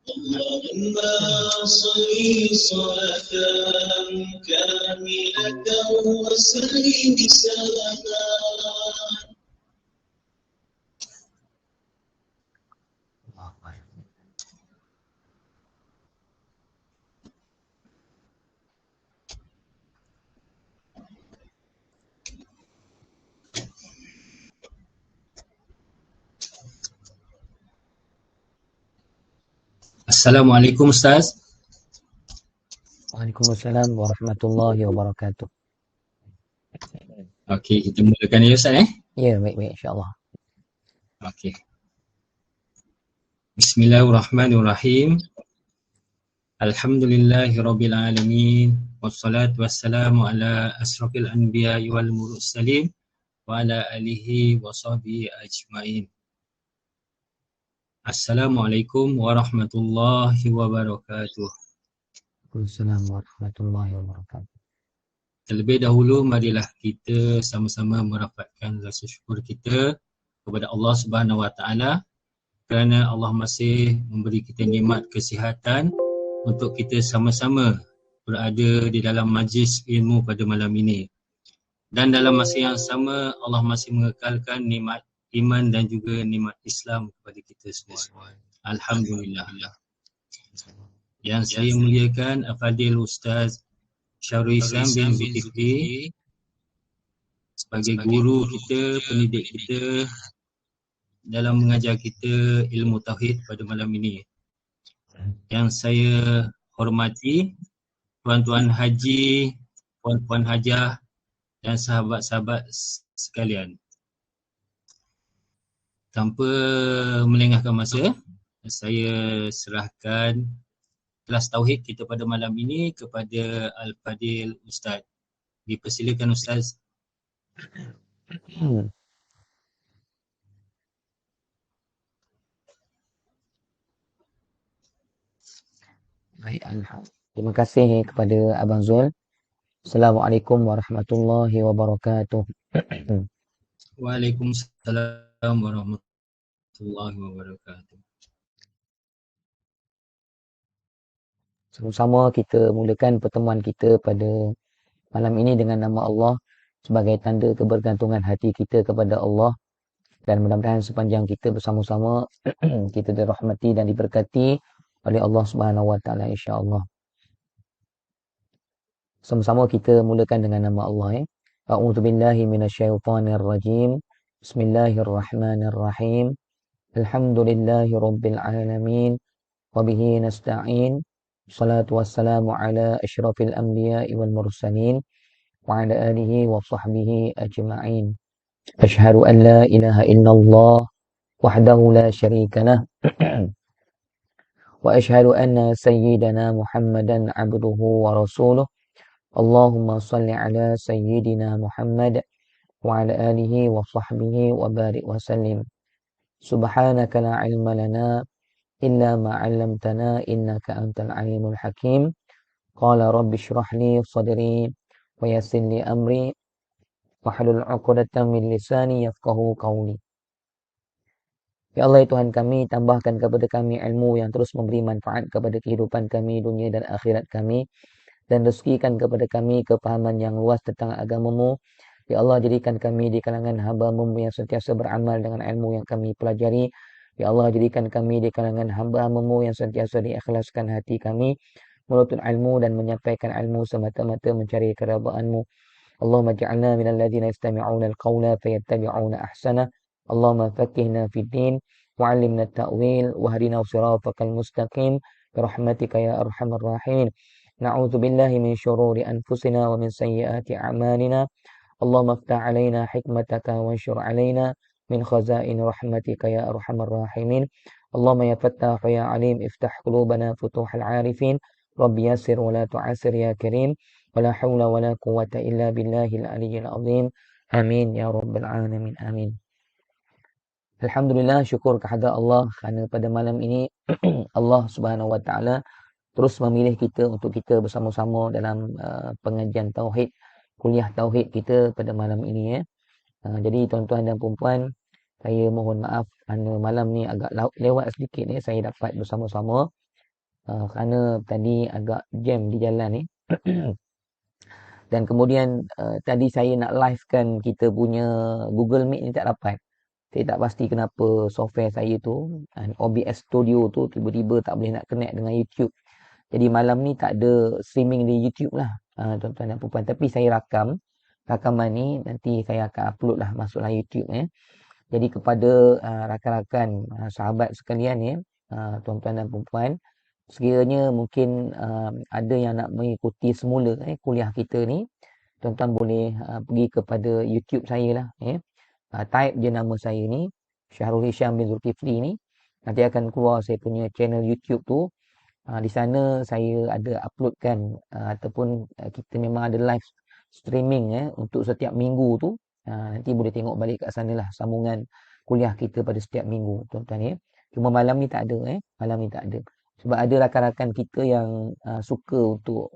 اللهم صل صلاة كاملة وسلم سلاما. Assalamualaikum Ustaz. Waalaikumsalam warahmatullahi wabarakatuh. Okey, kita mulakan ya Ustaz Ya, baik-baik insya-Allah. Okey. Bismillahirrahmanirrahim. Alhamdulillahirabbil alamin wassalatu wassalamu ala asrofil anbiya'i wal mursalin wa ala alihi wa sahbihi ajmain. Assalamualaikum warahmatullahi wabarakatuh. Waalaikumsalam warahmatullahi wabarakatuh. Terlebih dahulu marilah kita sama-sama merapatkan rasa syukur kita kepada Allah Subhanahu Wa Taala kerana Allah masih memberi kita nikmat kesihatan untuk kita sama-sama berada di dalam majlis ilmu pada malam ini. Dan dalam masa yang sama Allah masih mengekalkan nikmat iman dan juga nikmat Islam kepada kita semua. Alhamdulillah. Yang saya muliakan Al-Fadil Ustaz Syahrul Islam bin Zulkifli sebagai guru kita, pendidik kita dalam mengajar kita ilmu tauhid pada malam ini. Yang saya hormati tuan-tuan haji, puan-puan hajah dan sahabat-sahabat sekalian. Tanpa melengahkan masa, saya serahkan kelas tauhid kita pada malam ini kepada Al-Fadil Ustaz. Dipersilakan Ustaz. Baik, alhamdulillah. Terima kasih kepada Abang Zul. Assalamualaikum warahmatullahi wabarakatuh. Waalaikumsalam warahmatullahi wabarakatuh. Sama-sama kita mulakan pertemuan kita pada malam ini dengan nama Allah sebagai tanda kebergantungan hati kita kepada Allah, dan mudah-mudahan sepanjang kita bersama-sama kita dirahmati dan diberkati oleh Allah Subhanahu Wa Taala insya-Allah. Sama-sama kita mulakan dengan nama Allah. A'udzubillahi minasyaitonirrajim. Bismillahirrahmanirrahim. Alhamdulillahirabbil alamin. Wa bihi nasta'in. Salatu wassalamu ala asyrafil anbiya'i wal mursalin wa ala alihi wa sahbihi ajma'in. Asyhadu an la ilaha illallah wahdahu la syarika lah. Wa asyhadu anna sayyidana Muhammadan abduhu wa rasuluh. Allahumma salli ala sayyidina Muhammad wa ala alihi wa sahbihi wa barik wa sallim. Subhanaka la ilma lana illa ma 'allamtana innaka antal alimul hakim. Qala rabbi shrah li sadri wa yassir li amri wahlul 'uqdatam min lisani yafqahu qawli. Ya Allah, Tuhan kami, tambahkan kepada kami ilmu yang terus memberi manfaat kepada kehidupan kami dunia dan akhirat kami, dan rezekikan kepada kami kepahaman yang luas tentang agama-Mu. Ya Allah, jadikan kami di kalangan hamba-Mu yang sentiasa beramal dengan ilmu yang kami pelajari. Ya Allah, jadikan kami di kalangan hamba-Mu yang sentiasa diikhlaskan hati kami menuntut ilmu dan menyampaikan ilmu semata-mata mencari keridhaan-Mu. Allahumma ja'alna minal ladzina yastami'una al-qawla fayattabi'una ahsana. Allahumma faqqihna fid din wa 'allimna at-ta'wil wahdina siratal mustaqim birahmatika ya arhamar rahimin. Na'udzu billahi min syururi anfusina wa min sayyiati a'malina. Allahumma iftah 'alaina hikmataka wa anshur 'alaina min khazain rahmatika ya arhamar rahimin. Allahumma ya fattah ya alim iftah qulubana futuhal 'arifin. Rabbi yassir wa la tu'assir ya karim. Wa la hawla wa la quwwata illa billahil aliyyil azim. Amin ya rabbal alamin. Amin. Alhamdulillah, syukur kehadrat Allah kerana pada malam ini Allah Subhanahu Wa Taala terus memilih kita untuk kita bersama-sama dalam pengajian tauhid, kuliah tauhid kita pada malam ini. Jadi tuan-tuan dan puan-puan, saya mohon maaf kerana malam ni agak lewat sedikit saya dapat bersama-sama kerana tadi agak jam di jalan ni. Dan kemudian tadi saya nak livekan kita punya Google Meet ni tak dapat. Saya tak pasti kenapa software saya tu, OBS Studio tu tiba-tiba tak boleh nak connect dengan YouTube. Jadi malam ni tak ada streaming di YouTube lah, tuan-tuan dan puan-puan. Tapi saya rakaman ni nanti saya akan upload lah masuklah YouTube. Jadi kepada rakan-rakan sahabat sekalian tuan-tuan dan puan-puan, sekiranya mungkin ada yang nak mengikuti semula kuliah kita ni, tuan-tuan boleh pergi kepada YouTube saya lah. Type je nama saya ni, Syahrul Hisham bin Zulkifli ni. Nanti akan keluar saya punya channel YouTube tu. Di sana saya ada uploadkan ataupun kita memang ada live streaming untuk setiap minggu tu. Nanti boleh tengok balik kat sana lah sambungan kuliah kita pada setiap minggu, tuan-tuan. Cuma malam ni tak ada. Malam ni tak ada. Sebab ada rakan-rakan kita yang suka untuk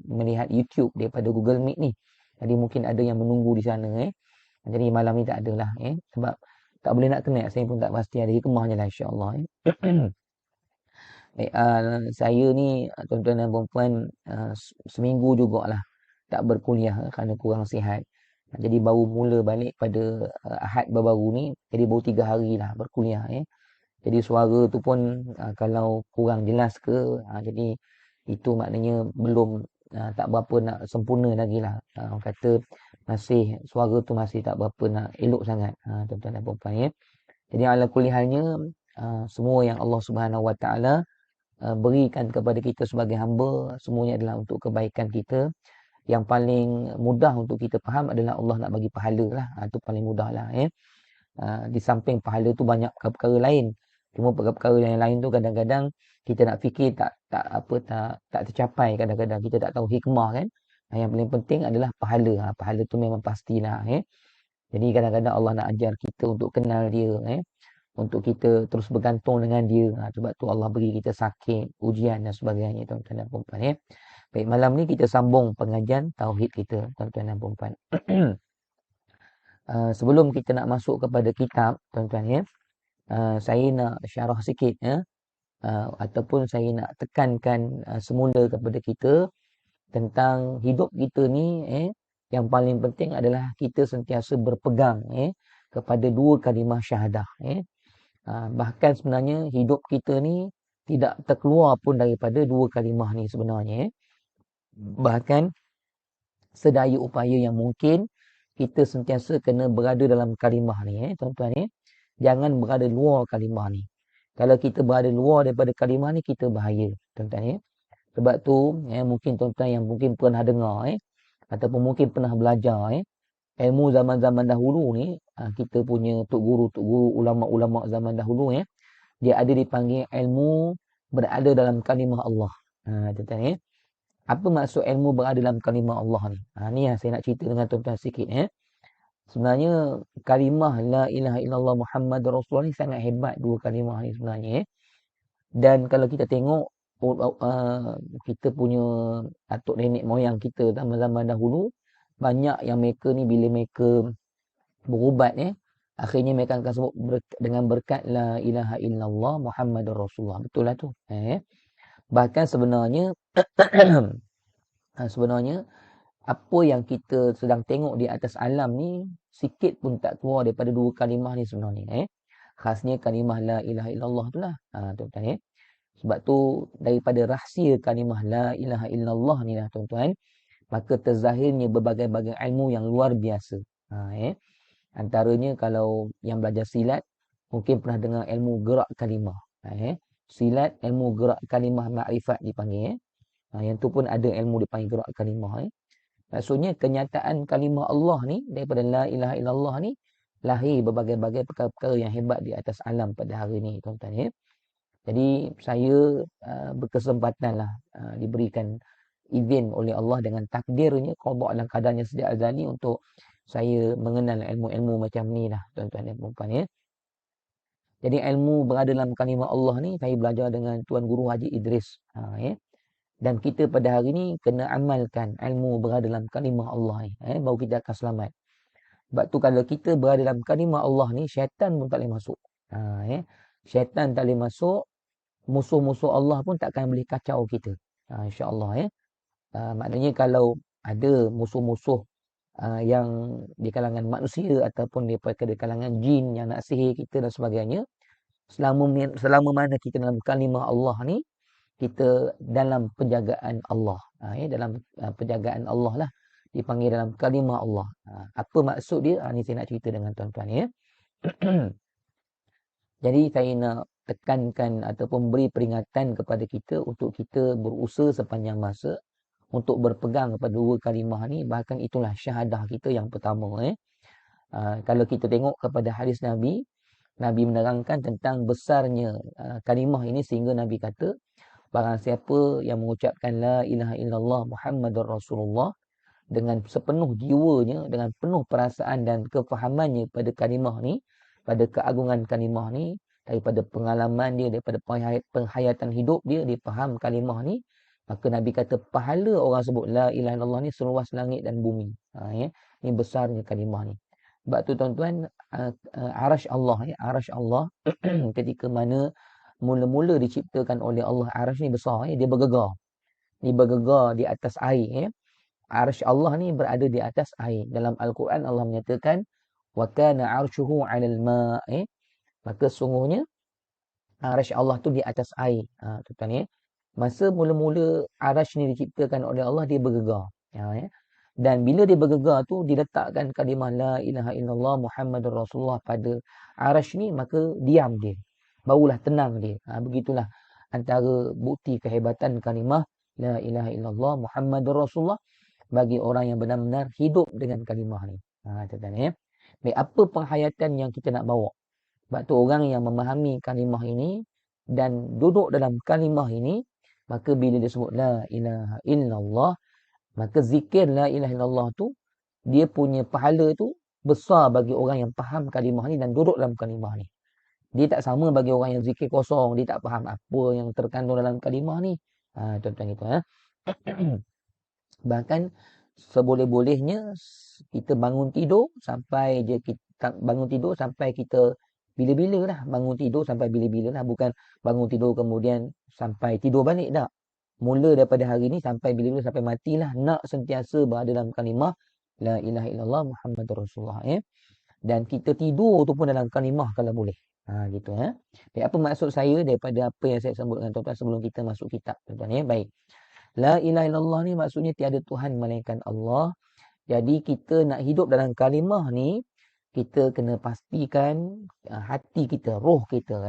melihat YouTube daripada Google Meet ni. Jadi mungkin ada yang menunggu di sana. Jadi malam ni tak ada lah. Sebab tak boleh nak connect. Saya pun tak pasti ada hikmah je lah, insyaAllah. Baik, saya ni tuan-tuan dan puan-puan seminggu jugalah tak berkuliah kerana kurang sihat. Jadi baru mula balik pada Ahad baru-baru ni. Jadi baru 3 hari lah berkuliah. Jadi suara tu pun kalau kurang jelas ke, jadi itu maknanya belum tak berapa nak sempurna lagi lah. Orang kata masih suara tu masih tak berapa nak elok sangat, tuan-tuan dan puan-puan. Jadi ala kulihalnya semua yang Allah Subhanahu Wa Taala berikan kepada kita sebagai hamba, semuanya adalah untuk kebaikan kita. Yang paling mudah untuk kita faham adalah Allah nak bagi pahala lah. Itu paling mudah lah. Di samping pahala tu banyak perkara lain. Cuma perkara yang lain tu kadang-kadang kita nak fikir tak tercapai. Kadang-kadang kita tak tahu hikmah kan. Yang paling penting adalah pahala. Pahala tu memang pastilah. Jadi kadang-kadang Allah nak ajar kita untuk kenal dia. Untuk kita terus bergantung dengan dia. Sebab tu Allah beri kita sakit, ujian dan sebagainya, tuan-tuan dan puan-puan. Baik, malam ni kita sambung pengajian tauhid kita, tuan-tuan dan puan-puan. Sebelum kita nak masuk kepada kitab, tuan-tuan saya nak syarah sikit ataupun saya nak tekankan semula kepada kita tentang hidup kita ni yang paling penting adalah kita sentiasa berpegang kepada 2 kalimah syahadah. Bahkan sebenarnya hidup kita ni tidak terkeluar pun daripada 2 kalimah ni sebenarnya. Bahkan sedaya upaya yang mungkin kita sentiasa kena berada dalam kalimah ni tuan-tuan. Jangan berada luar kalimah ni. Kalau kita berada luar daripada kalimah ni, kita bahaya, tuan-tuan. Sebab tu mungkin tuan-tuan yang mungkin pernah dengar ataupun mungkin pernah belajar ilmu zaman-zaman dahulu ni, kita punya tok guru, ulama-ulama zaman dahulu dia ada dipanggil ilmu berada dalam kalimah Allah. Tuan-tuan. Apa maksud ilmu berada dalam kalimah Allah ni? Ni yang saya nak cerita dengan tuan-tuan sikit. Sebenarnya kalimah la ilaha illallah Muhammadur Rasulullah ni sangat hebat 2 kalimah ni sebenarnya. Dan kalau kita tengok kita punya atuk nenek moyang kita zaman-zaman dahulu, banyak yang mereka ni bila mereka berubat akhirnya mereka akan sebut dengan berkat la ilaha illallah Muhammadur Rasulullah. Betul lah tu. Bahkan sebenarnya apa yang kita sedang tengok di atas alam ni sikit pun tak keluar daripada 2 kalimah ni sebenarnya. Khasnya kalimah la ilaha illallah tu lah, tuan-tuan. Sebab tu daripada rahsia kalimah la ilaha illallah ni lah, tuan-tuan, maka terzahirnya berbagai-bagai ilmu yang luar biasa. Antaranya kalau yang belajar silat mungkin pernah dengar ilmu gerak kalimah. Silat ilmu gerak kalimah makrifat dipanggil. Yang tu pun ada ilmu dipanggil gerak kalimah. Maksudnya kenyataan kalimah Allah ni daripada la ilaha illallah ni lahir berbagai-bagai perkara-perkara yang hebat di atas alam pada hari ni, tuan-tuan. Jadi saya berkesempatan lah diberikan izin oleh Allah dengan takdirnya, qada dan qadarnya sejak azali untuk saya mengenal ilmu-ilmu macam ni lah, tuan-tuan dan puan-puan. Jadi ilmu berada dalam kalimah Allah ni saya belajar dengan Tuan Guru Haji Idris. Dan kita pada hari ni kena amalkan ilmu berada dalam kalimah Allah ni. Baru kita akan selamat. Sebab tu kalau kita berada dalam kalimah Allah ni, syaitan pun tak boleh masuk. Syaitan tak boleh masuk. musuh-musuh Allah pun takkan boleh kacau kita. InsyaAllah ya. Maknanya kalau ada musuh-musuh yang di kalangan manusia ataupun daripada kalangan jin yang nak sihir kita dan sebagainya, selama mana kita dalam kalimah Allah ni, kita dalam penjagaan Allah. Dalam penjagaan Allah lah, dipanggil dalam kalimah Allah. Apa maksud dia? Ni saya nak cerita dengan tuan-tuan ya. Jadi saya nak tekankan ataupun beri peringatan kepada kita untuk kita berusaha sepanjang masa untuk berpegang kepada dua kalimah ni. Bahkan itulah syahadah kita yang pertama. Kalau kita tengok kepada hadis Nabi, Nabi menerangkan tentang besarnya kalimah ini sehingga Nabi kata, barang siapa yang mengucapkan la ilaha illallah Muhammadur Rasulullah dengan sepenuh jiwanya, dengan penuh perasaan dan kefahamannya pada kalimah ni, pada keagungan kalimah ni, daripada pengalaman dia, daripada penghayatan hidup dia, dia faham kalimah ni, maka Nabi kata pahala orang sebut la ilaha illallah ni seluas langit dan bumi. Ini besarnya kalimah ni. Sebab tu tuan-tuan, arash Allah, arash Allah ketika mana mula-mula diciptakan oleh Allah, arash ni besar, dia bergegar. Dia bergegar di atas air. Arash Allah ni berada di atas air. Dalam Al-Quran Allah menyatakan wa kana arshuhu 'alal ma'. Maka sungguhnya arash Allah tu di atas air. Tuan-tuan ya. Masa mula-mula arash ni diciptakan oleh Allah, dia bergegar. Dan bila dia bergegar tu, diletakkan kalimah la ilaha illallah Muhammadur Rasulullah pada arash ni, maka diam dia. Barulah tenang dia. Begitulah antara bukti kehebatan kalimah la ilaha illallah Muhammadur Rasulullah bagi orang yang benar-benar hidup dengan kalimah ni. Tuan-tuan ya. Baik, apa penghayatan yang kita nak bawa? Sebab tu orang yang memahami kalimah ini dan duduk dalam kalimah ini, maka bila dia sebut la ilaha illallah, maka zikir la ilaha illallah tu, dia punya pahala tu besar bagi orang yang faham kalimah ni dan duduk dalam kalimah ni. Dia tak sama bagi orang yang zikir kosong, dia tak faham apa yang terkandung dalam kalimah ni. Tuan-tuan itu. Bahkan seboleh-bolehnya kita bangun tidur sampai kita bila-bila lah, bangun tidur sampai bila-bila lah, bukan bangun tidur kemudian sampai tidur balik tak. Mula daripada hari ni sampai bila-bila, sampai matilah, nak sentiasa berada dalam kalimah la ilaha illallah Muhammadur Rasulullah dan kita tidur tu pun dalam kalimah kalau boleh. Gitu Baik, apa maksud saya daripada apa yang saya sebut dengan tuan-tuan sebelum kita masuk kitab, tuan-tuan Baik. La ilaha illallah ni maksudnya tiada Tuhan melainkan Allah. Jadi kita nak hidup dalam kalimah ni, kita kena pastikan hati kita, roh kita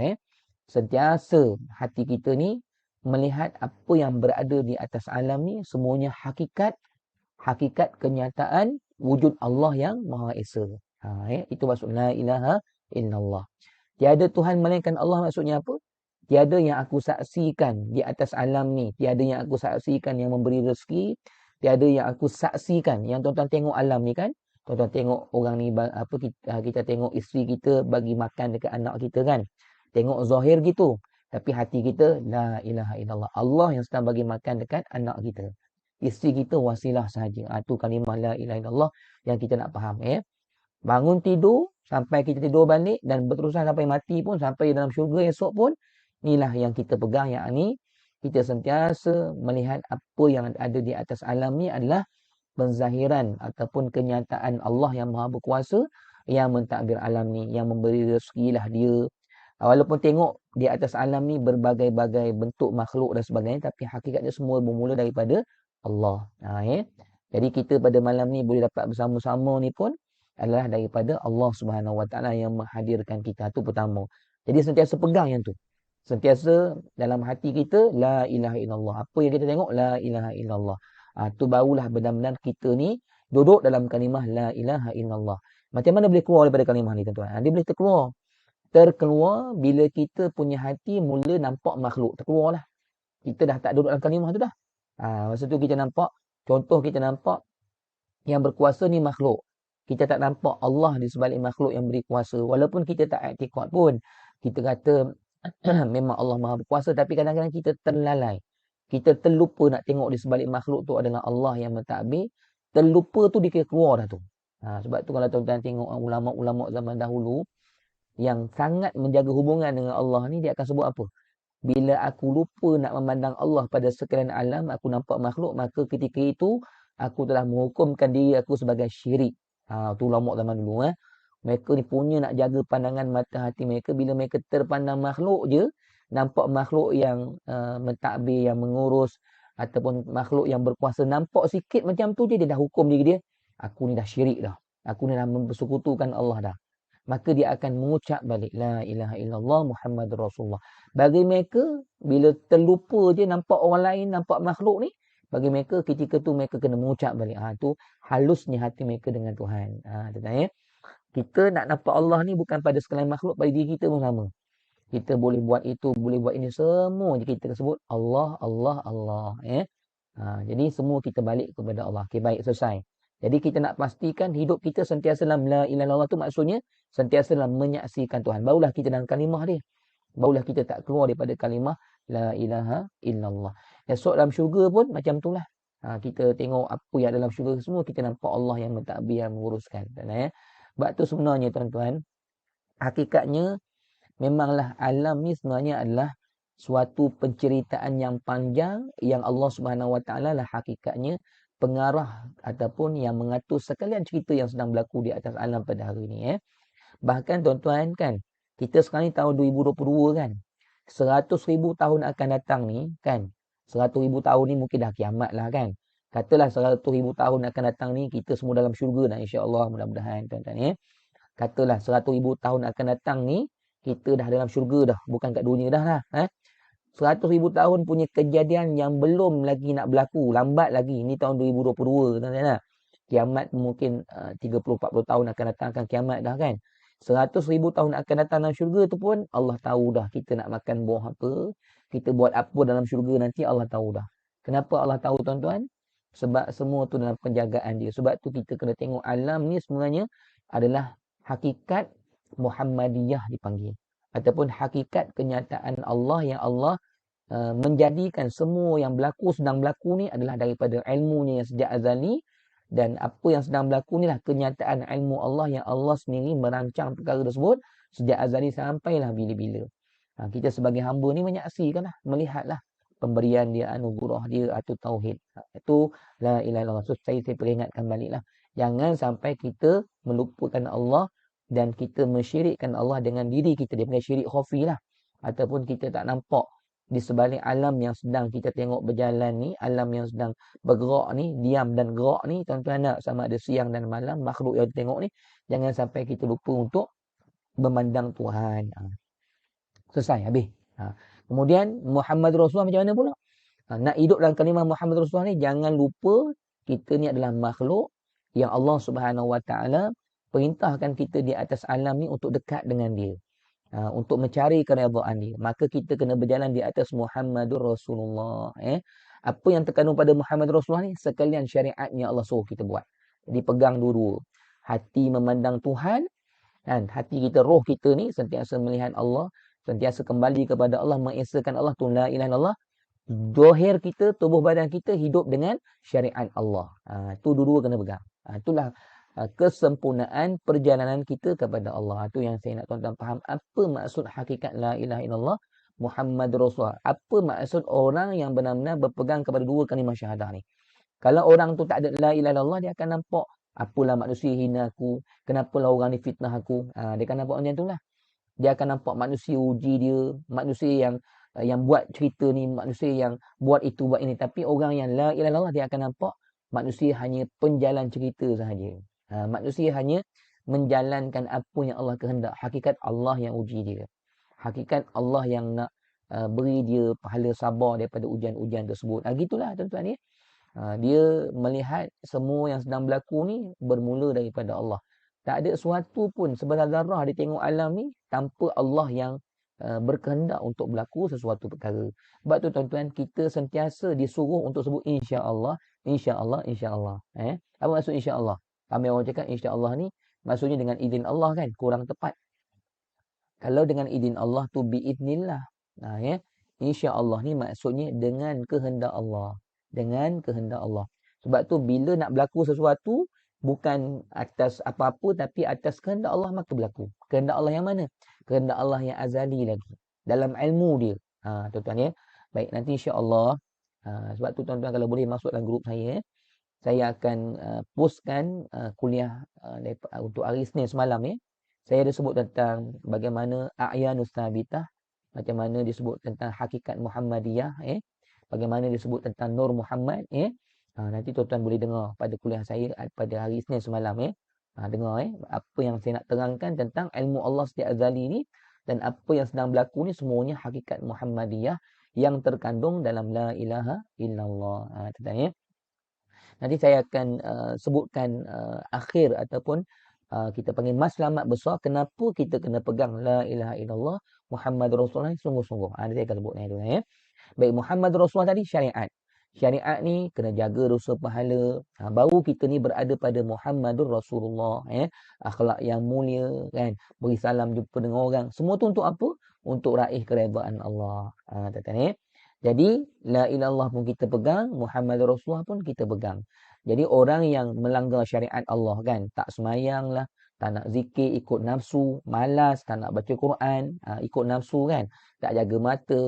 sentiasa hati kita ni melihat apa yang berada di atas alam ni semuanya hakikat kenyataan wujud Allah yang Maha Esa. Itu maksud la ilaha illallah. Tiada Tuhan melainkan Allah maksudnya apa? Tiada yang aku saksikan di atas alam ni, tiada yang aku saksikan yang memberi rezeki, tiada yang aku saksikan. Yang tuan-tuan tengok alam ni kan, tuan-tuan tengok orang ni kita tengok isteri kita bagi makan dekat anak kita kan. Tengok zahir gitu. Tapi hati kita, la ilaha illallah. Allah yang sedang bagi makan dekat anak kita. Isteri kita wasilah sahaja. Itu kalimah la ilaha illallah yang kita nak faham. Bangun tidur, sampai kita tidur balik dan berterusan sampai mati pun, sampai dalam syurga esok pun, inilah yang kita pegang. Yang ni, kita sentiasa melihat apa yang ada di atas alam ni adalah penzahiran ataupun kenyataan Allah yang Maha Berkuasa yang mentadbir alam ni, yang memberi rezeki lah dia. Walaupun tengok di atas alam ni berbagai-bagai bentuk makhluk dan sebagainya, tapi hakikatnya semua bermula daripada Allah. Jadi kita pada malam ni boleh dapat bersama-sama ni pun adalah daripada Allah Subhanahu Wa Taala yang menghadirkan kita. Itu pertama. Jadi sentiasa pegang yang tu. Sentiasa dalam hati kita la ilaha illallah. Apa yang kita tengok la ilaha illallah. Tu barulah benar-benar kita ni duduk dalam kalimah la ilaha illallah. Macam mana boleh keluar daripada kalimah ni tuan-tuan? Dia boleh terkeluar bila kita punya hati mula nampak makhluk. Terkeluar lah. Kita dah tak duduk dalam kalimah tu dah. Masa tu kita nampak, contoh kita nampak yang berkuasa ni makhluk. Kita tak nampak Allah di sebalik makhluk yang beri kuasa. Walaupun kita tak i'tiqad pun, kita kata memang Allah Maha Berkuasa, tapi kadang-kadang kita terlalai. Kita terlupa nak tengok di sebalik makhluk tu adalah Allah yang mentadbir. Terlupa tu dia keluar dah tu. Sebab tu kalau tuan-tuan tengok ulama-ulama zaman dahulu yang sangat menjaga hubungan dengan Allah ni, dia akan sebut apa? Bila aku lupa nak memandang Allah pada sekalian alam, aku nampak makhluk, maka ketika itu aku telah menghukumkan diri aku sebagai syirik. Tu ulama zaman dulu. Mereka ni punya nak jaga pandangan mata hati mereka. Bila mereka terpandang makhluk je, nampak makhluk yang mentadbir, yang mengurus, ataupun makhluk yang berkuasa, nampak sikit macam tu je, dia dah hukum diri dia. Aku ni dah syirik dah. Aku ni dah mempersekutukan Allah dah. Maka dia akan mengucap balik la ilaha illallah Muhammadur Rasulullah. Bagi mereka bila terlupa je nampak orang lain, nampak makhluk ni, bagi mereka ketika tu mereka kena mengucap balik. Tu halusnya hati mereka dengan Tuhan. Tuan-tuan ya. Kita nak nampak Allah ni bukan pada sekalian makhluk, pada diri kita pun sama. Kita boleh buat itu, boleh buat ini, semua je kita sebut Allah, Allah, Allah. Ya. Jadi semua kita balik kepada Allah. Okey, baik, selesai. Jadi kita nak pastikan hidup kita sentiasa dalam la ilaha illallah tu maksudnya sentiasa dalam menyaksikan Tuhan. Barulah kita dalam kalimah dia. Barulah kita tak keluar daripada kalimah la ilaha illallah. Esok dalam syurga pun macam itulah. Kita tengok apa yang dalam syurga semua, kita nampak Allah yang mentadbir, yang menguruskan. Ya. Sebab tu sebenarnya tuan-tuan, hakikatnya memanglah alam ni sebenarnya adalah suatu penceritaan yang panjang yang Allah Subhanahu Wa Taala lah hakikatnya pengarah ataupun yang mengatur sekalian cerita yang sedang berlaku di atas alam pada hari ini. Bahkan tuan-tuan kan, kita sekarang ni tahun 2022 kan, 100,000 tahun akan datang ni kan, 100,000 tahun ni mungkin dah kiamat lah kan. Katalah 100,000 tahun akan datang ni kita semua dalam syurga dah, insya-Allah, mudah-mudahan tuan-tuan ya. Katalah 100,000 tahun akan datang ni kita dah dalam syurga dah, bukan kat dunia dah lah. 100,000 tahun punya kejadian yang belum lagi nak berlaku, lambat lagi. Ni tahun 2022 tuan-tuan. Kiamat mungkin 30-40 tahun akan datang, akan kiamat dah kan. 100,000 tahun akan datang dalam syurga tu pun Allah tahu dah kita nak makan buah apa, kita buat apa dalam syurga nanti Allah tahu dah. Kenapa Allah tahu tuan-tuan? Sebab semua tu dalam penjagaan dia. Sebab tu kita kena tengok alam ni sebenarnya adalah hakikat Muhammadiyah dipanggil. Ataupun hakikat kenyataan Allah yang Allah menjadikan semua yang berlaku, sedang berlaku ni adalah daripada ilmunya yang sejak azali. Dan apa yang sedang berlaku ni lah kenyataan ilmu Allah yang Allah sendiri merancang perkara tersebut sejak azali sampailah bila-bila. Kita sebagai hamba ni menyaksikan lah, melihat lah pemberian dia, anugerah dia atau tauhid. Itu la ilaha illallah. So, saya peringatkan balik lah. Jangan sampai kita melupakan Allah dan kita mensyirikkan Allah dengan diri kita. Dia panggil syirik khafi lah. Ataupun kita tak nampak di sebalik alam yang sedang kita tengok berjalan ni, alam yang sedang bergerak ni, diam dan gerak ni, tuan-tuan nak sama ada siang dan malam, makhluk yang tengok ni, jangan sampai kita lupa untuk memandang Tuhan. Selesai, habis. Kemudian Muhammad Rasulullah macam mana pula? Nak hidup dalam kalimah Muhammad Rasulullah ni, jangan lupa kita ni adalah makhluk yang Allah Subhanahu Wa Taala perintahkan kita di atas alam ni untuk dekat dengan dia. Untuk mencari keredaan dia, maka kita kena berjalan di atas Muhammadur Rasulullah. Apa yang terkandung pada Muhammad Rasulullah ni sekalian syariatnya Allah suruh kita buat. Jadi pegang dua-dua. Hati memandang Tuhan dan hati kita, roh kita ni sentiasa melihat Allah, sentiasa kembali kepada Allah, mengesakan Allah, tu la ilaha illallah. Zahir kita, tubuh badan kita hidup dengan syariat Allah. Tu dua-dua kena pegang. Itulah kesempurnaan perjalanan kita kepada Allah. Itu yang saya nak tuan-tuan faham. Apa maksud hakikat la ilaha illallah Muhammad Rasulullah? Apa maksud orang yang benar-benar berpegang kepada dua kalimah syahadah ni? Kalau orang tu tak ada la ilaha illallah, dia akan nampak apalah manusia hina aku, kenapalah orang ni fitnah aku. Dia akan nampak macam itulah. Dia akan nampak manusia uji dia, manusia yang buat cerita ni, manusia yang buat itu, buat ini. Tapi orang yang la ilaha illallah, dia akan nampak manusia hanya penjalan cerita sahaja. Manusia hanya menjalankan apa yang Allah kehendak. Hakikat Allah yang uji dia. Hakikat Allah yang nak beri dia pahala sabar daripada ujian-ujian tersebut. Gitulah tuan-tuan ya. Dia melihat semua yang sedang berlaku ni bermula daripada Allah. Tak ada sesuatu pun sebesar zarah dia tengok alam ni tanpa Allah yang berkehendak untuk berlaku sesuatu perkara. Sebab tu tuan-tuan, kita sentiasa disuruh untuk sebut insya-Allah, insya-Allah, insya-Allah. Apa maksud insya-Allah? Ramai orang cakap insya-Allah ni maksudnya dengan izin Allah kan, kurang tepat. Kalau dengan izin Allah tu biiznillah. Ya. Insya-Allah ni maksudnya dengan kehendak Allah. Dengan kehendak Allah. Sebab tu bila nak berlaku sesuatu bukan atas apa-apa tapi atas kehendak Allah maka berlaku. Kehendak Allah yang mana? Kehendak Allah yang azali lagi. Dalam ilmu dia. Tuan-tuan ya. Baik, nanti insya-Allah sebab tu tuan-tuan kalau boleh masuk dalam grup saya akan postkan kuliah untuk hari Isnin semalam ya. Saya ada sebut tentang bagaimana a'yanus sabitah, macam mana disebut tentang hakikat Muhammadiyah bagaimana disebut tentang Nur Muhammad nanti tuan-tuan boleh dengar pada kuliah saya pada hari Isnin semalam dengar apa yang saya nak terangkan tentang ilmu Allah sejak azali ni dan apa yang sedang berlaku ni semuanya hakikat Muhammadiyah yang terkandung dalam la ilaha illallah. Tuan-tuan ya. Nanti saya akan sebutkan akhir ataupun kita panggil matlamat besar kenapa kita kena pegang la ilaha illallah Muhammad Rasulullah sungguh-sungguh. Nanti saya akan sebut ya. Baik, Muhammad Rasulullah tadi syariat. Syariat ni kena jaga dosa pahala. Baru kita ni berada pada Muhammadur Rasulullah akhlak yang mulia kan. Beri salam jumpa dengan orang. Semua tu untuk apa? Untuk raih keredaan Allah. Tuan-tuan Jadi la ilallah pun kita pegang, Muhammad Rasulullah pun kita pegang. Jadi orang yang melanggar syariat Allah kan, tak semayang lah, tak nak zikir, ikut nafsu, malas, tak nak baca Quran, ikut nafsu kan, tak jaga mata,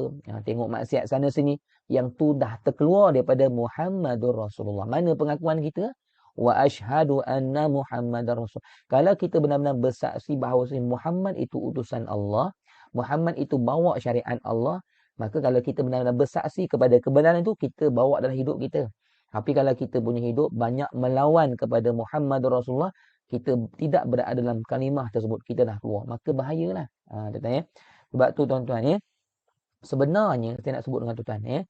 tengok maksiat sana sini, yang tu dah terkeluar daripada Muhammadur Rasulullah. Mana pengakuan kita? Wa asyhadu anna Muhammadar Rasul. Kalau kita benar-benar bersaksi bahawa Muhammad itu utusan Allah, Muhammad itu bawa syariat Allah, maka kalau kita benar-benar bersaksi kepada kebenaran itu, kita bawa dalam hidup kita. Tapi kalau kita punya hidup banyak melawan kepada Muhammad Rasulullah, kita tidak berada dalam kalimah tersebut, kita dah keluar. Maka bahayalah. Tuan-tuan ya. Sebab tu tuan-tuan ya, sebenarnya, saya nak sebut dengan tuan-tuan ya,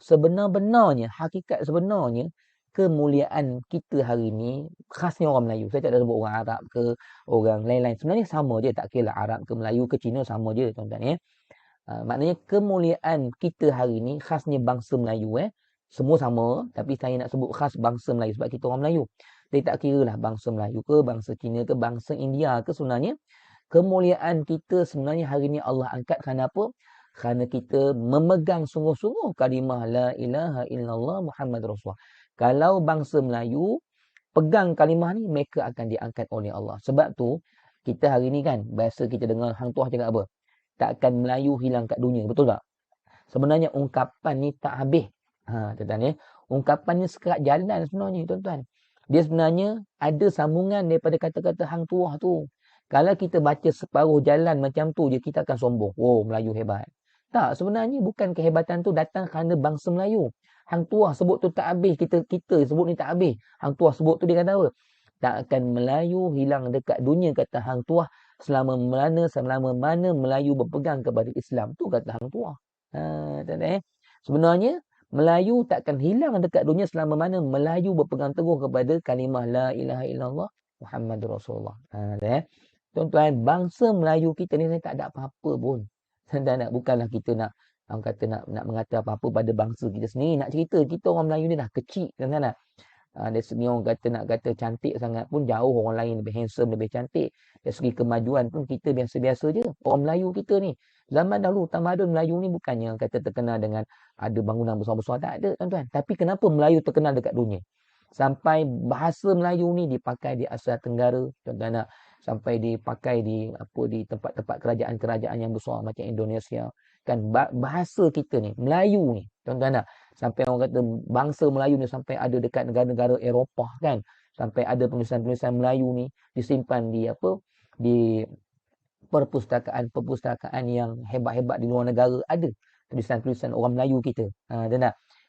sebenar-benarnya, hakikat sebenarnya, kemuliaan kita hari ni, khasnya orang Melayu. Saya tak ada sebut orang Arab ke, orang lain-lain. Sebenarnya sama je, tak kira Arab ke Melayu ke Cina, sama je tuan-tuan ya. Maknanya kemuliaan kita hari ni khasnya bangsa Melayu semua sama, tapi saya nak sebut khas bangsa Melayu sebab kita orang Melayu. Jadi tak kira lah bangsa Melayu ke, bangsa Cina ke, bangsa India ke, sebenarnya kemuliaan kita sebenarnya hari ni Allah angkat kerana apa? Kerana kita memegang sungguh-sungguh kalimah la ilaha illallah Muhammad Rasulullah. Kalau bangsa Melayu pegang kalimah ni, mereka akan diangkat oleh Allah. Sebab tu kita hari ni kan, biasa kita dengar hang tuah cakap apa? Takkan Melayu hilang kat dunia, betul tak? Sebenarnya ungkapan ni tak habis. Tuan-tuan ya. Ungkapan ni sekerat jalan sebenarnya tuan-tuan. Dia sebenarnya ada sambungan daripada kata-kata hang tuah tu. Kalau kita baca separuh jalan macam tu je, kita akan sombong. Oh, Melayu hebat. Tak, sebenarnya bukan kehebatan tu datang kerana bangsa Melayu. Hang tuah sebut tu tak habis, kita sebut ni tak habis. Hang tuah sebut tu dia kata apa? Takkan Melayu hilang dekat dunia, kata hang tuah, selama mana Melayu berpegang kepada Islam. Tu kata hang tuah. Tuan-tuan Sebenarnya Melayu takkan hilang dekat dunia selama mana Melayu berpegang teguh kepada kalimah la ilaha illallah Muhammadur Rasulullah. Tuan-tuan, bangsa Melayu kita ni tak ada apa-apa pun. Dan bukanlah kita nak mengata apa-apa pada bangsa kita sendiri. Nak cerita, kita orang Melayu ni dah kecil. Tuan-tuan dari segi orang nak kata cantik sangat pun jauh orang lain lebih handsome, lebih cantik. Dari segi kemajuan pun kita biasa-biasa je. Orang Melayu kita ni. Zaman dahulu tamadun Melayu ni bukannya kata terkenal dengan ada bangunan besar-besar. Tak ada tuan-tuan. Tapi kenapa Melayu terkenal dekat dunia? Sampai bahasa Melayu ni dipakai di Asia Tenggara. Tuan-tuan sampai dipakai di tempat-tempat kerajaan-kerajaan yang besar macam Indonesia. Kan bahasa kita ni, Melayu ni. Tuan-tuan sampai orang kata bangsa Melayu ni sampai ada dekat negara-negara Eropah kan. Sampai ada penulisan-penulisan Melayu ni disimpan di perpustakaan yang hebat-hebat di luar negara, ada tulisan-tulisan orang Melayu kita.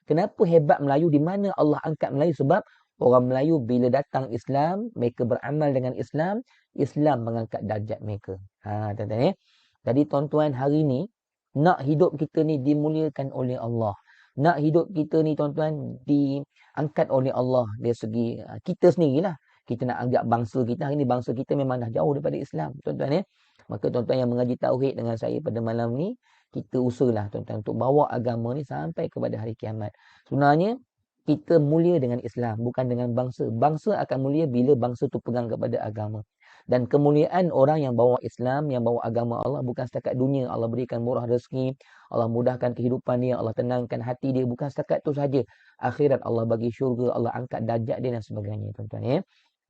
Kenapa hebat Melayu? Di mana Allah angkat Melayu? Sebab orang Melayu bila datang Islam, mereka beramal dengan Islam, Islam mengangkat darjat mereka. Tuan-tuan Jadi tuan-tuan, hari ni nak hidup kita ni dimuliakan oleh Allah. Nak hidup kita ni tuan-tuan diangkat oleh Allah dari segi kita sendirilah. Kita nak anggap bangsa kita, hari ni bangsa kita memang dah jauh daripada Islam. Tuan-tuan Maka tuan-tuan yang mengaji tauhid dengan saya pada malam ni, kita usahalah tuan-tuan untuk bawa agama ni sampai kepada hari kiamat. Sebenarnya kita mulia dengan Islam, bukan dengan bangsa. Bangsa akan mulia bila bangsa tu pegang kepada agama. Dan kemuliaan orang yang bawa Islam, yang bawa agama Allah, bukan setakat dunia. Allah berikan murah rezeki, Allah mudahkan kehidupan dia, Allah tenangkan hati dia. Bukan setakat tu saja. Akhirat Allah bagi syurga, Allah angkat darjat dia dan sebagainya. Tuan-tuan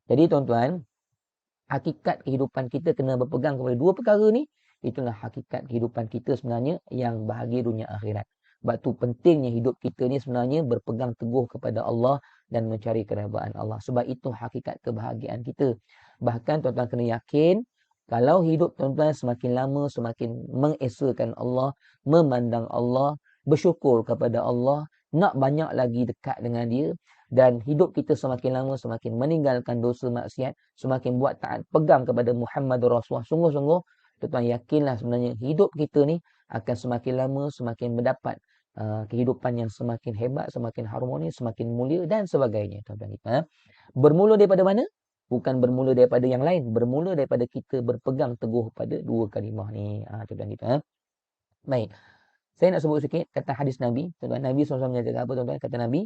Jadi tuan-tuan, hakikat kehidupan kita kena berpegang kepada dua perkara ni. itulah hakikat kehidupan kita sebenarnya yang bahagia dunia akhirat. Sebab tu pentingnya hidup kita ni sebenarnya berpegang teguh kepada Allah dan mencari keredaan Allah. Sebab itu hakikat kebahagiaan kita. Bahkan tuan-tuan kena yakin, kalau hidup tuan-tuan semakin lama semakin mengesakan Allah, memandang Allah, bersyukur kepada Allah, nak banyak lagi dekat dengan dia, dan hidup kita semakin lama semakin meninggalkan dosa maksiat, semakin buat taat, pegang kepada Muhammad Rasulullah, sungguh-sungguh tuan-tuan yakinlah sebenarnya hidup kita ni akan semakin lama semakin mendapat kehidupan yang semakin hebat, semakin harmonis, semakin mulia dan sebagainya. Tuan-tuan kita bermula daripada mana? Bukan bermula daripada yang lain, bermula daripada kita berpegang teguh pada dua kalimah ni. Tuan-tuan kita. Baik. Saya nak sebut sikit kata hadis Nabi. Tuan-tuan, Nabi SAW menyatakan apa tuan-tuan? Kata Nabi,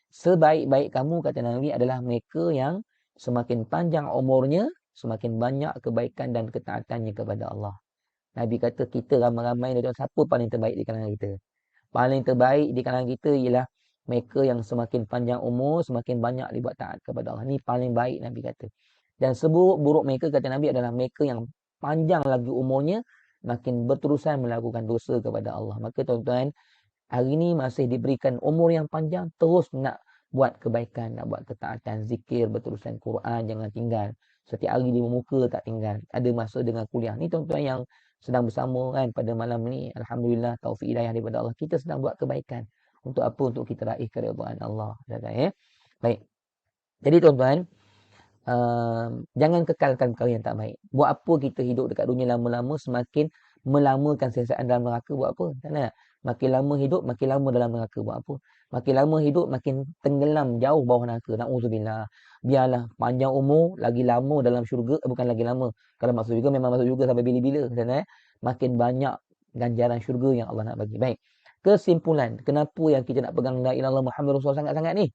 sebaik-baik kamu, kata Nabi, adalah mereka yang semakin panjang umurnya, semakin banyak kebaikan dan ketaatannya kepada Allah. Nabi kata kita ramai-ramai, siapa paling terbaik di kalangan kita? Paling terbaik di kalangan kita ialah mereka yang semakin panjang umur, semakin banyak dibuat taat kepada Allah. Ini paling baik Nabi kata. Dan seburuk-buruk mereka, kata Nabi, adalah mereka yang panjang lagi umurnya, makin berterusan melakukan dosa kepada Allah. Maka tuan-tuan, hari ini masih diberikan umur yang panjang, terus nak buat kebaikan, nak buat ketaatan, zikir, berterusan Quran, jangan tinggal. Setiap hari di muka tak tinggal. Ada masa dengan kuliah. Ni tuan-tuan yang sedang bersama kan pada malam ni, alhamdulillah taufik hidayah daripada Allah, kita sedang buat kebaikan. Untuk apa? Untuk kita raih keridaan Allah. Baik. Jadi tuan-tuan, jangan kekalkan perkara yang tak baik. Buat apa kita hidup dekat dunia lama-lama semakin melamakan sesaan dalam neraka? Buat apa? Tak nak. Makin lama hidup, makin lama dalam neraka. Buat apa? Makin lama hidup, makin tenggelam jauh bawah neraka. Na'udzubillah. Biarlah panjang umur, lagi lama dalam syurga. Bukan lagi lama. Kalau masuk syurga, memang masuk syurga sampai bila-bila. Makin banyak ganjaran syurga yang Allah nak bagi. Baik. Kesimpulan. Kenapa yang kita nak pegang la ilaha illallah Muhammad Rasulullah sangat-sangat ni?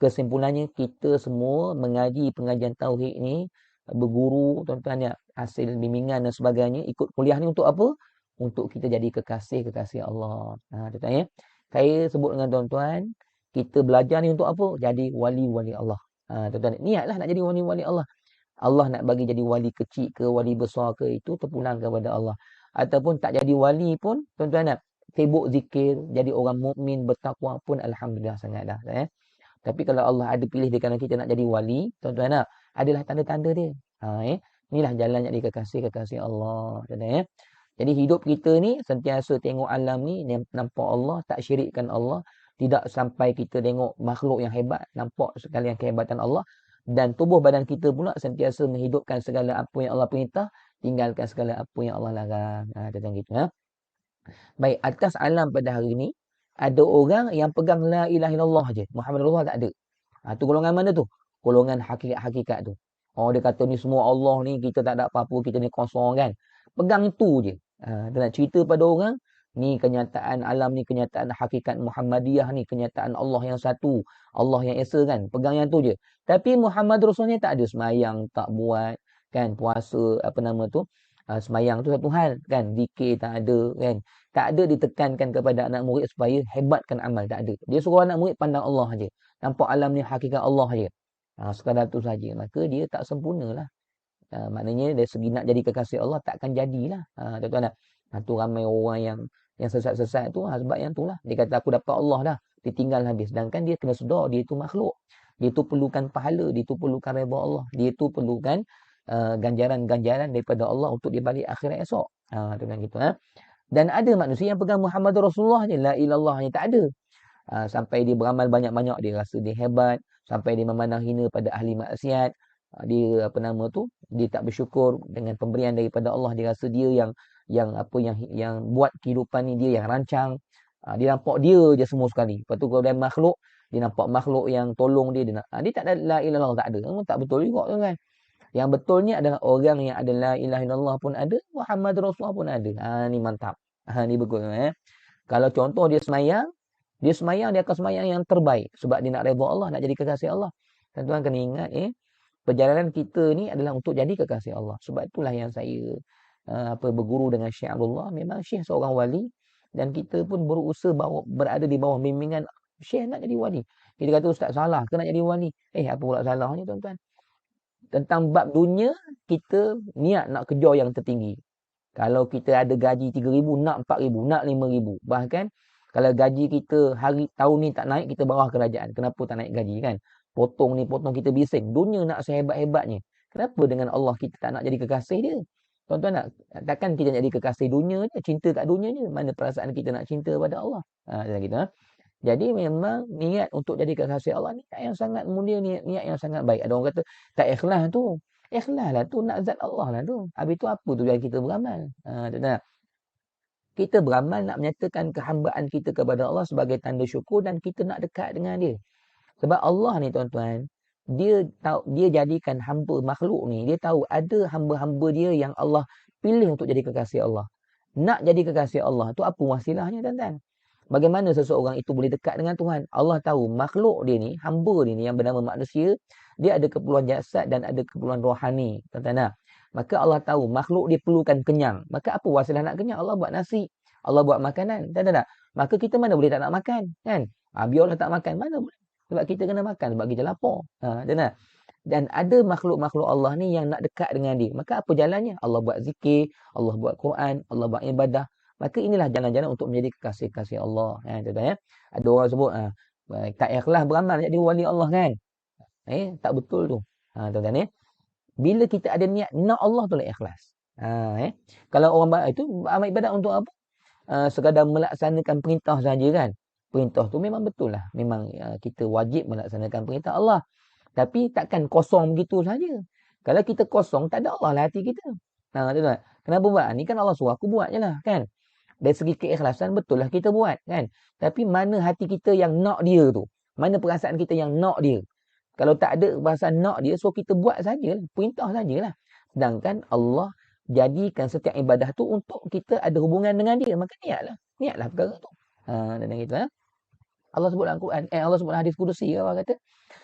Kesimpulannya, kita semua mengaji pengajian tauhid ni, berguru, tuan-tuan ya, hasil bimbingan dan sebagainya, ikut kuliah ni untuk apa? Untuk kita jadi kekasih-kekasih Allah. Tuan-tuan ya. Saya sebut dengan tuan-tuan, kita belajar ni untuk apa? Jadi wali-wali Allah. Tuan-tuan, niatlah nak jadi wali-wali Allah. Allah nak bagi jadi wali kecil ke, wali besar ke, itu terpulang kepada Allah. Ataupun tak jadi wali pun, tuan-tuan nak sibuk zikir, jadi orang mukmin bertakwa pun alhamdulillah sangat dah. Tapi kalau Allah ada pilih di kalangan kita nak jadi wali, tuan-tuan nak, adalah tanda-tanda dia. Inilah jalan yang dikasih-kekasih Allah. Tuan-tuan ya. Jadi hidup kita ni sentiasa tengok alam ni, nampak Allah, tak syirikkan Allah. Tidak sampai kita tengok makhluk yang hebat, nampak sekalian kehebatan Allah. Dan tubuh badan kita pula sentiasa menghidupkan segala apa yang Allah perintah, tinggalkan segala apa yang Allah larang. Tuan-tuan gitu. Baik, atas alam pada hari ini, ada orang yang pegang la ilaha illallah je. Muhammad Rasulullah tak ada. Tu golongan mana tu? Golongan hakikat-hakikat tu. Dia kata ni semua Allah ni, kita tak ada apa-apa, kita ni kosong kan. Pegang itu je. Dia nak cerita pada orang, ni kenyataan alam ni, kenyataan hakikat Muhammadiyah ni, kenyataan Allah yang satu, Allah yang esa kan. Pegang yang tu je. Tapi Muhammad Rasulullah ni tak ada semayang, tak buat kan, puasa, semayang tu satu hal kan, zikir tak ada kan. Tak ada ditekankan kepada anak murid supaya hebatkan amal, tak ada. Dia suruh anak murid pandang Allah aja. Nampak alam ni hakikat Allah aja. Sekadar tu saja. Maka dia tak sempurnalah. Maknanya dari segi nak jadi kekasih Allah takkan jadilah. Tuan-tuan dah. Tu ramai orang yang sesat-sesat tu sebab yang tu lah. Dia kata aku dapat Allah dah, ditinggal habis. Sedangkan dia kena sedar dia tu makhluk. Dia tu perlukan pahala, dia tu perlukan redha Allah. Dia tu perlukan ganjaran-ganjaran daripada Allah untuk dia balik akhirat esok. Tuan-tuan gitu. Dan ada manusia yang pegang Muhammad Rasulullah je, la ilallah ni tak ada. Sampai dia beramal banyak-banyak, dia rasa dia hebat. Sampai dia memandang hina pada ahli maksiat. Dia dia tak bersyukur dengan pemberian daripada Allah. Dia rasa dia yang buat kehidupan ni, dia yang rancang. Dia nampak dia je semua sekali. Lepas tu kalau dia makhluk, dia nampak makhluk yang tolong dia. Dia tak ada la ilallah, tak ada. Tak betul juga tu kan. Yang betulnya adalah orang yang ada la ilaha illallah pun ada, Muhammad Rasulullah pun ada. Ni mantap. Ni bagus. Kalau contoh dia semayang, dia akan semayang yang terbaik. Sebab dia nak redha Allah, nak jadi kekasih Allah. Tuan-tuan kena ingat, perjalanan kita ni adalah untuk jadi kekasih Allah. Sebab itulah yang saya berguru dengan Syekh Abdullah. Memang Syekh seorang wali. Dan kita pun berusaha berada di bawah bimbingan Syekh nak jadi wali. Kita kata ustaz salah ke nak jadi wali? Apa pula salahnya tuan-tuan? Tentang bab dunia, kita niat nak kejar yang tertinggi. Kalau kita ada gaji 3,000, nak 4,000, nak 5,000. Bahkan kalau gaji kita tahun ni tak naik, kita bawah kerajaan. Kenapa tak naik gaji kan? Potong ni, potong kita bising. Dunia nak sehebat-hebatnya. Kenapa dengan Allah kita tak nak jadi kekasih dia? Tuan-tuan nak, takkan kita jadi kekasih dunia je, cinta kat dunia je. Mana perasaan kita nak cinta pada Allah? Kita. Jadi memang niat untuk jadi kekasih Allah ni niat yang sangat mulia, niat yang sangat baik. Ada orang kata tak ikhlas tu. Ikhlas lah tu, nak zat Allah lah tu. Habis tu apa tujuan kita beramal? Kita beramal nak menyatakan kehambaan kita kepada Allah sebagai tanda syukur dan kita nak dekat dengan dia. Sebab Allah ni tuan-tuan, dia jadikan hamba makhluk ni, dia tahu ada hamba-hamba dia yang Allah pilih untuk jadi kekasih Allah. Nak jadi kekasih Allah tu apa wasilahnya tuan-tuan? Bagaimana seseorang itu boleh dekat dengan Tuhan? Allah tahu makhluk dia ni, hamba dia ni yang bernama manusia, dia ada keperluan jasad dan ada keperluan rohani. Tuan-tuan. Maka Allah tahu makhluk dia perlukan kenyang. Maka apa wasilah nak kenyang? Allah buat nasi. Allah buat makanan. Tuan-tuan. Maka kita mana boleh tak nak makan? Kan? Biarlah tak makan. Mana boleh? Sebab kita kena makan. Sebab kita lapar. Tuan-tuan. Dan ada makhluk-makhluk Allah ni yang nak dekat dengan dia. Maka apa jalannya? Allah buat zikir. Allah buat Quran. Allah buat ibadah. Maka inilah jalan-jalan untuk menjadi kekasih-kasih Allah. Tuan-tuan. Ada orang sebut, tak ikhlas beramal jadi wali Allah kan? Tak betul tu. Tuan-tuan. Bila kita ada niat, nak Allah tu lah ikhlas. Kalau orang itu amal ibadat untuk apa? Sekadar melaksanakan perintah saja kan? Perintah tu memang betul lah. Memang kita wajib melaksanakan perintah Allah. Tapi takkan kosong begitu saja. Kalau kita kosong, tak ada Allah lah hati kita. Tuan-tuan. Kenapa buat? Ni kan Allah suruh aku buat je lah kan? Dari segi keikhlasan betul lah kita buat kan. Tapi mana hati kita yang nak dia tu? Mana perasaan kita yang nak dia? Kalau tak ada perasaan nak dia, so kita buat sajalah. Perintah sajalah. Sedangkan Allah jadikan setiap ibadah tu untuk kita ada hubungan dengan dia. Maka niatlah. Niatlah perkara tu. Dan gitu Allah sebut dalam Quran. Allah sebut dalam hadis kudusi. Allah kata,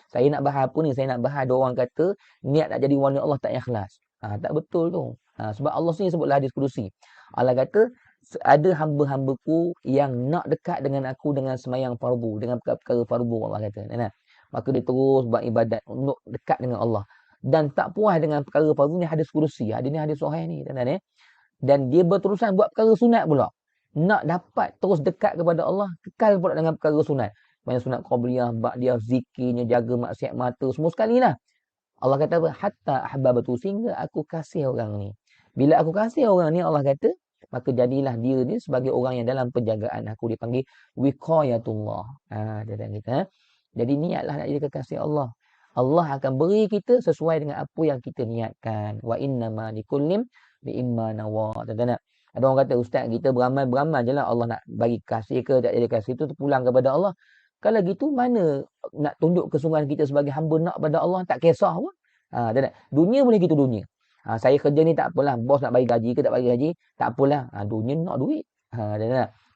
saya nak bahas apa ni? Saya nak bahas ada orang kata niat nak jadi wali Allah tak ikhlas. Tak betul tu. Sebab Allah sendiri sebut dalam hadis kudusi. Allah kata, ada hamba-hambaku yang nak dekat dengan aku dengan semayang fardu, dengan perkara-perkara fardu Allah kata. Maka dia terus buat ibadat untuk dekat dengan Allah. Dan tak puas dengan perkara fardu ni hadis kudusi. Hadis ni hadis sahih ni. Dan dia berterusan buat perkara sunat pula. Nak dapat terus dekat kepada Allah, kekal pula dengan perkara sunat. Banyak sunat qabliyah, ba'diyah, zikirnya, jaga maksiat mata, semua sekali lah. Allah kata apa? Hatta ahbabatu, sehingga aku kasih orang ni. Bila aku kasih orang ni, Allah kata, maka jadilah dia ni sebagai orang yang dalam penjagaan aku. Dipanggil wiqayatullah. Jadi niatlah nak jadi kekasih Allah. Allah akan beri kita sesuai dengan apa yang kita niatkan. Wa innama likullim bi imma nawa. Ada orang kata, ustaz kita beramal je lah. Allah nak bagi kasih ke tak jadi kasih tu pulang kepada Allah. Kalau gitu mana nak tunjuk kesungguhan kita sebagai hamba nak pada Allah, tak kisah pun. Dunia boleh gitu dunia. Saya kerja ni tak apalah, bos nak bagi gaji ke tak bagi gaji, tak apalah. Dunia nak duit.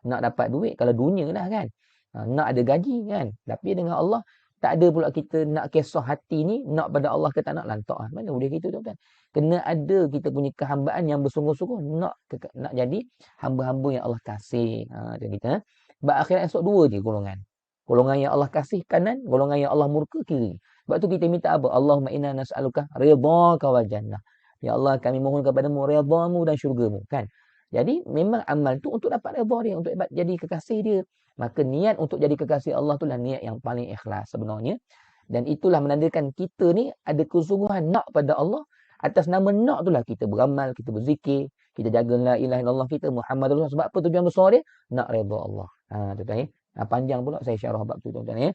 Nak dapat duit kalau dunia lah kan. Nak ada gaji kan. Tapi dengan Allah tak ada pula kita nak kisah hati ni nak pada Allah ke tak nak lantak. Mana boleh gitu tuan-tuan. Kena ada kita punya kehambaan yang bersungguh-sungguh nak jadi hamba-hamba yang Allah kasih. Dan kita berakhirat esok dua je golongan. Golongan yang Allah kasih kanan, golongan yang Allah murka kiri. Sebab tu kita minta apa? Allahumma inna nas'aluka ridhaka wal jannah. Ya Allah, kami mohon kepadamu redha-Mu dan syurga-Mu kan. Jadi memang amal tu untuk dapat redha dia, untuk jadi kekasih dia. Maka niat untuk jadi kekasih Allah tu lah niat yang paling ikhlas sebenarnya. Dan itulah menandakan kita ni ada kesungguhan nak pada Allah. Atas nama nak tu lah kita beramal, kita berzikir, kita jaga la ilaha illallah kita Muhammad Rasulullah. Sebab apa tujuan besar dia? Nak redha Allah. Tuan-tuan panjang pula saya syarah bab tu tuan-tuan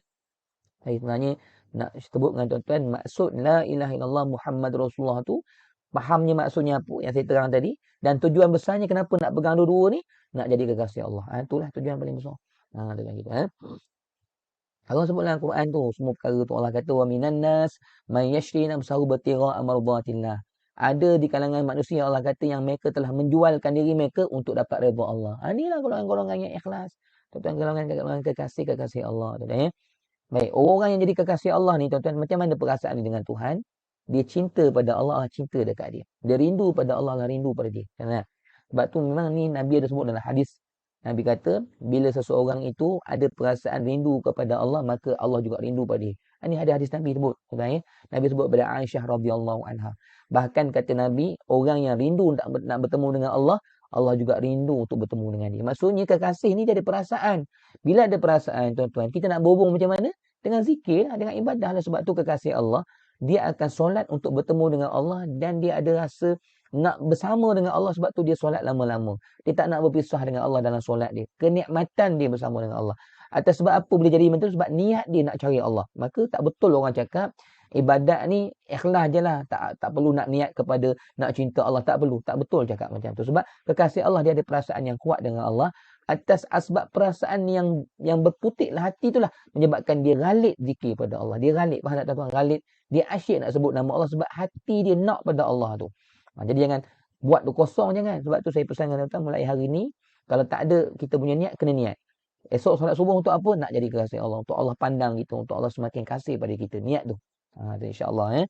Saya sebenarnya nak sebut dengan tuan-tuan maksud la ilaha illallah Muhammad Rasulullah tu, fahamnya maksudnya apa yang saya terang tadi, dan tujuan besarnya kenapa nak pegang dua-dua ni, nak jadi kekasih Allah. Itulah tujuan paling besar. Dengan kita. Allah sebut dalam Quran tu semua perkara tu. Allah kata wa minan nas may yashri nafsahu batira amradatillah. Ada di kalangan manusia Allah kata yang mereka telah menjualkan diri mereka untuk dapat redha Allah. Inilah golongan-golongan yang ikhlas. Tuan-tuan, golongan kekasih Allah. Tuan-tuan, baik, orang yang jadi kekasih Allah ni tuan-tuan, macam mana perasaan dia dengan Tuhan? Dia cinta pada Allah, Allah cinta dekat dia. Dia rindu pada Allah, Allah rindu pada dia. Sebab tu memang ni Nabi ada sebut dalam hadis. Nabi kata, bila seseorang itu ada perasaan rindu kepada Allah, maka Allah juga rindu pada dia. Ini ada hadis Nabi sebut. Ya. Nabi sebut pada Aisyah radhiyallahu anha. Bahkan kata Nabi, orang yang rindu nak bertemu dengan Allah, Allah juga rindu untuk bertemu dengan dia. Maksudnya kekasih ni dia ada perasaan. Bila ada perasaan tuan-tuan, kita nak berhubung macam mana? Dengan zikir, dengan ibadah lah. Sebab tu kekasih Allah, dia akan solat untuk bertemu dengan Allah dan dia ada rasa nak bersama dengan Allah, sebab tu dia solat lama-lama. Dia tak nak berpisah dengan Allah dalam solat dia. Kenikmatan dia bersama dengan Allah. Atas sebab apa boleh jadi macam tu? Sebab niat dia nak cari Allah. Maka tak betul orang cakap ibadat ni ikhlas je lah. Tak perlu nak niat kepada nak cinta Allah. Tak perlu. Tak betul cakap macam tu. Sebab kekasih Allah dia ada perasaan yang kuat dengan Allah. Atas asbab perasaan yang berputiklah hati itulah menyebabkan dia ghalib zikir pada Allah. Dia ghalib. Faham tak tuan? Ghalib. Dia asyik nak sebut nama Allah sebab hati dia nak pada Allah tu. Jadi jangan buat tu kosong, jangan. Sebab tu saya pesan dengan tuan mulai hari ni, kalau tak ada kita punya niat, kena niat. Esok solat subuh untuk apa? Nak jadi kekasih Allah. Untuk Allah pandang kita. Untuk Allah semakin kasih pada kita. Niat tu. InsyaAllah.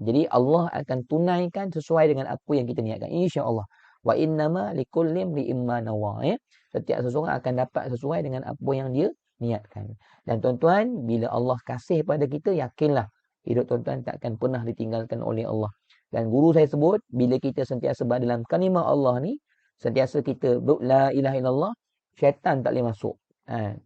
Jadi Allah akan tunaikan sesuai dengan apa yang kita niatkan. InsyaAllah. Wa innama likullim li'imma nawa. Setiap seseorang akan dapat sesuai dengan apa yang dia niatkan. Dan tuan-tuan, bila Allah kasih pada kita, yakinlah hidup tuan-tuan tak akan pernah ditinggalkan oleh Allah. Dan guru saya sebut, bila kita sentiasa berada dalam kalimah Allah ni, sentiasa kita la ilaha illallah, syaitan tak boleh masuk.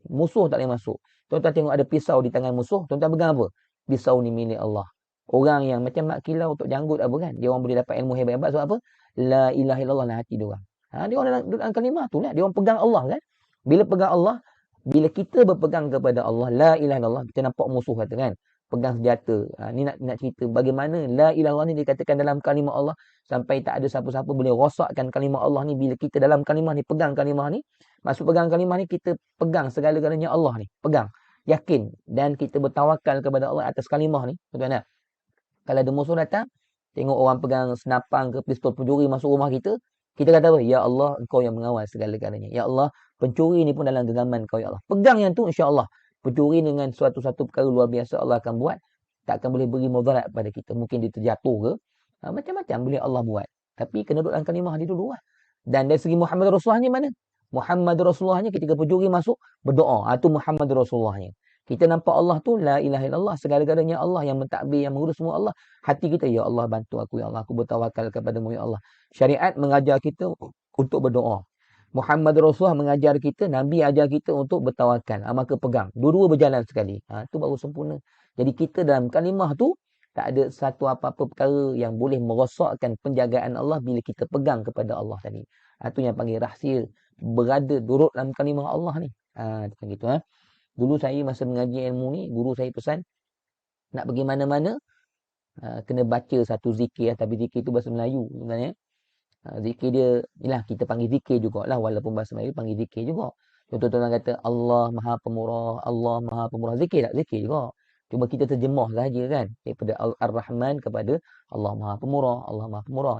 Musuh tak boleh masuk. Tuan-tuan tengok ada pisau di tangan musuh, tuan-tuan pegang apa? Pisau ni milik Allah. Orang yang macam Mak Kilau untuk janggut apa kan? Dia orang boleh dapat ilmu hebat-hebat sebab apa? La ilaha illallah dalam hati dia orang. Dia orang dalam kalimah tu lah. Dia orang pegang Allah kan? Bila pegang Allah, bila kita berpegang kepada Allah, la ilaha illallah, kita nampak musuh kata kan? Pegang senjata. Ni nak cerita bagaimana la ilaha illallah ni dikatakan dalam kalimah Allah sampai tak ada siapa-siapa boleh rosakkan kalimah Allah ni. Bila kita dalam kalimah ni, pegang kalimah ni, maksud pegang kalimah ni, kita pegang segala-galanya Allah ni. Pegang. Yakin. Dan kita bertawakal kepada Allah atas kalimah ni. Tuan-tuan. Kalau ada musuh datang, tengok orang pegang senapang ke pistol pencuri masuk rumah kita, kita kata apa? Ya Allah, Engkau yang mengawal segala-galanya. Ya Allah, pencuri ni pun dalam genggaman Kau, ya Allah. Pegang yang tu, insya-Allah. Pencuri dengan suatu perkara luar biasa Allah akan buat. Tak akan boleh beri mudarat pada kita. Mungkin dia terjatuh ke. Macam-macam boleh Allah buat. Tapi kena duduk dalam kalimah dia dulu lah. Dan dari segi Muhammad Rasulullahnya mana? Muhammad Rasulullahnya ketika pencuri masuk, berdoa. Itu Muhammad Rasulullahnya. Kita nampak Allah tu, la ilaha illallah, segala-galanya Allah yang mentadbir, yang mengurus semua Allah. Hati kita, ya Allah bantu aku, ya Allah. Aku bertawakal kepadamu, ya Allah. Syariat mengajar kita untuk berdoa. Muhammad Rasulullah mengajar kita, Nabi ajar kita untuk bertawakal. Maka pegang. Dua-dua berjalan sekali. Itu baru sempurna. Jadi kita dalam kalimah tu, tak ada satu apa-apa perkara yang boleh merosakkan penjagaan Allah bila kita pegang kepada Allah tadi. Itu yang panggil rahsia. Berada, duduk dalam kalimah Allah ni. Macam gitu. Dulu saya masa mengaji ilmu ni, guru saya pesan, nak pergi mana-mana, kena baca satu zikir. Tapi zikir tu bahasa Melayu sebenarnya. Zikir dia, inilah kita panggil zikir jugalah. Walaupun bahasa Melayu panggil zikir juga. Contoh-contoh kata, Allah Maha Pemurah, Allah Maha Pemurah. Zikir tak? Zikir juga. Cuma kita terjemah sahaja kan. Daripada Ar-Rahman kepada Allah Maha Pemurah, Allah Maha Pemurah.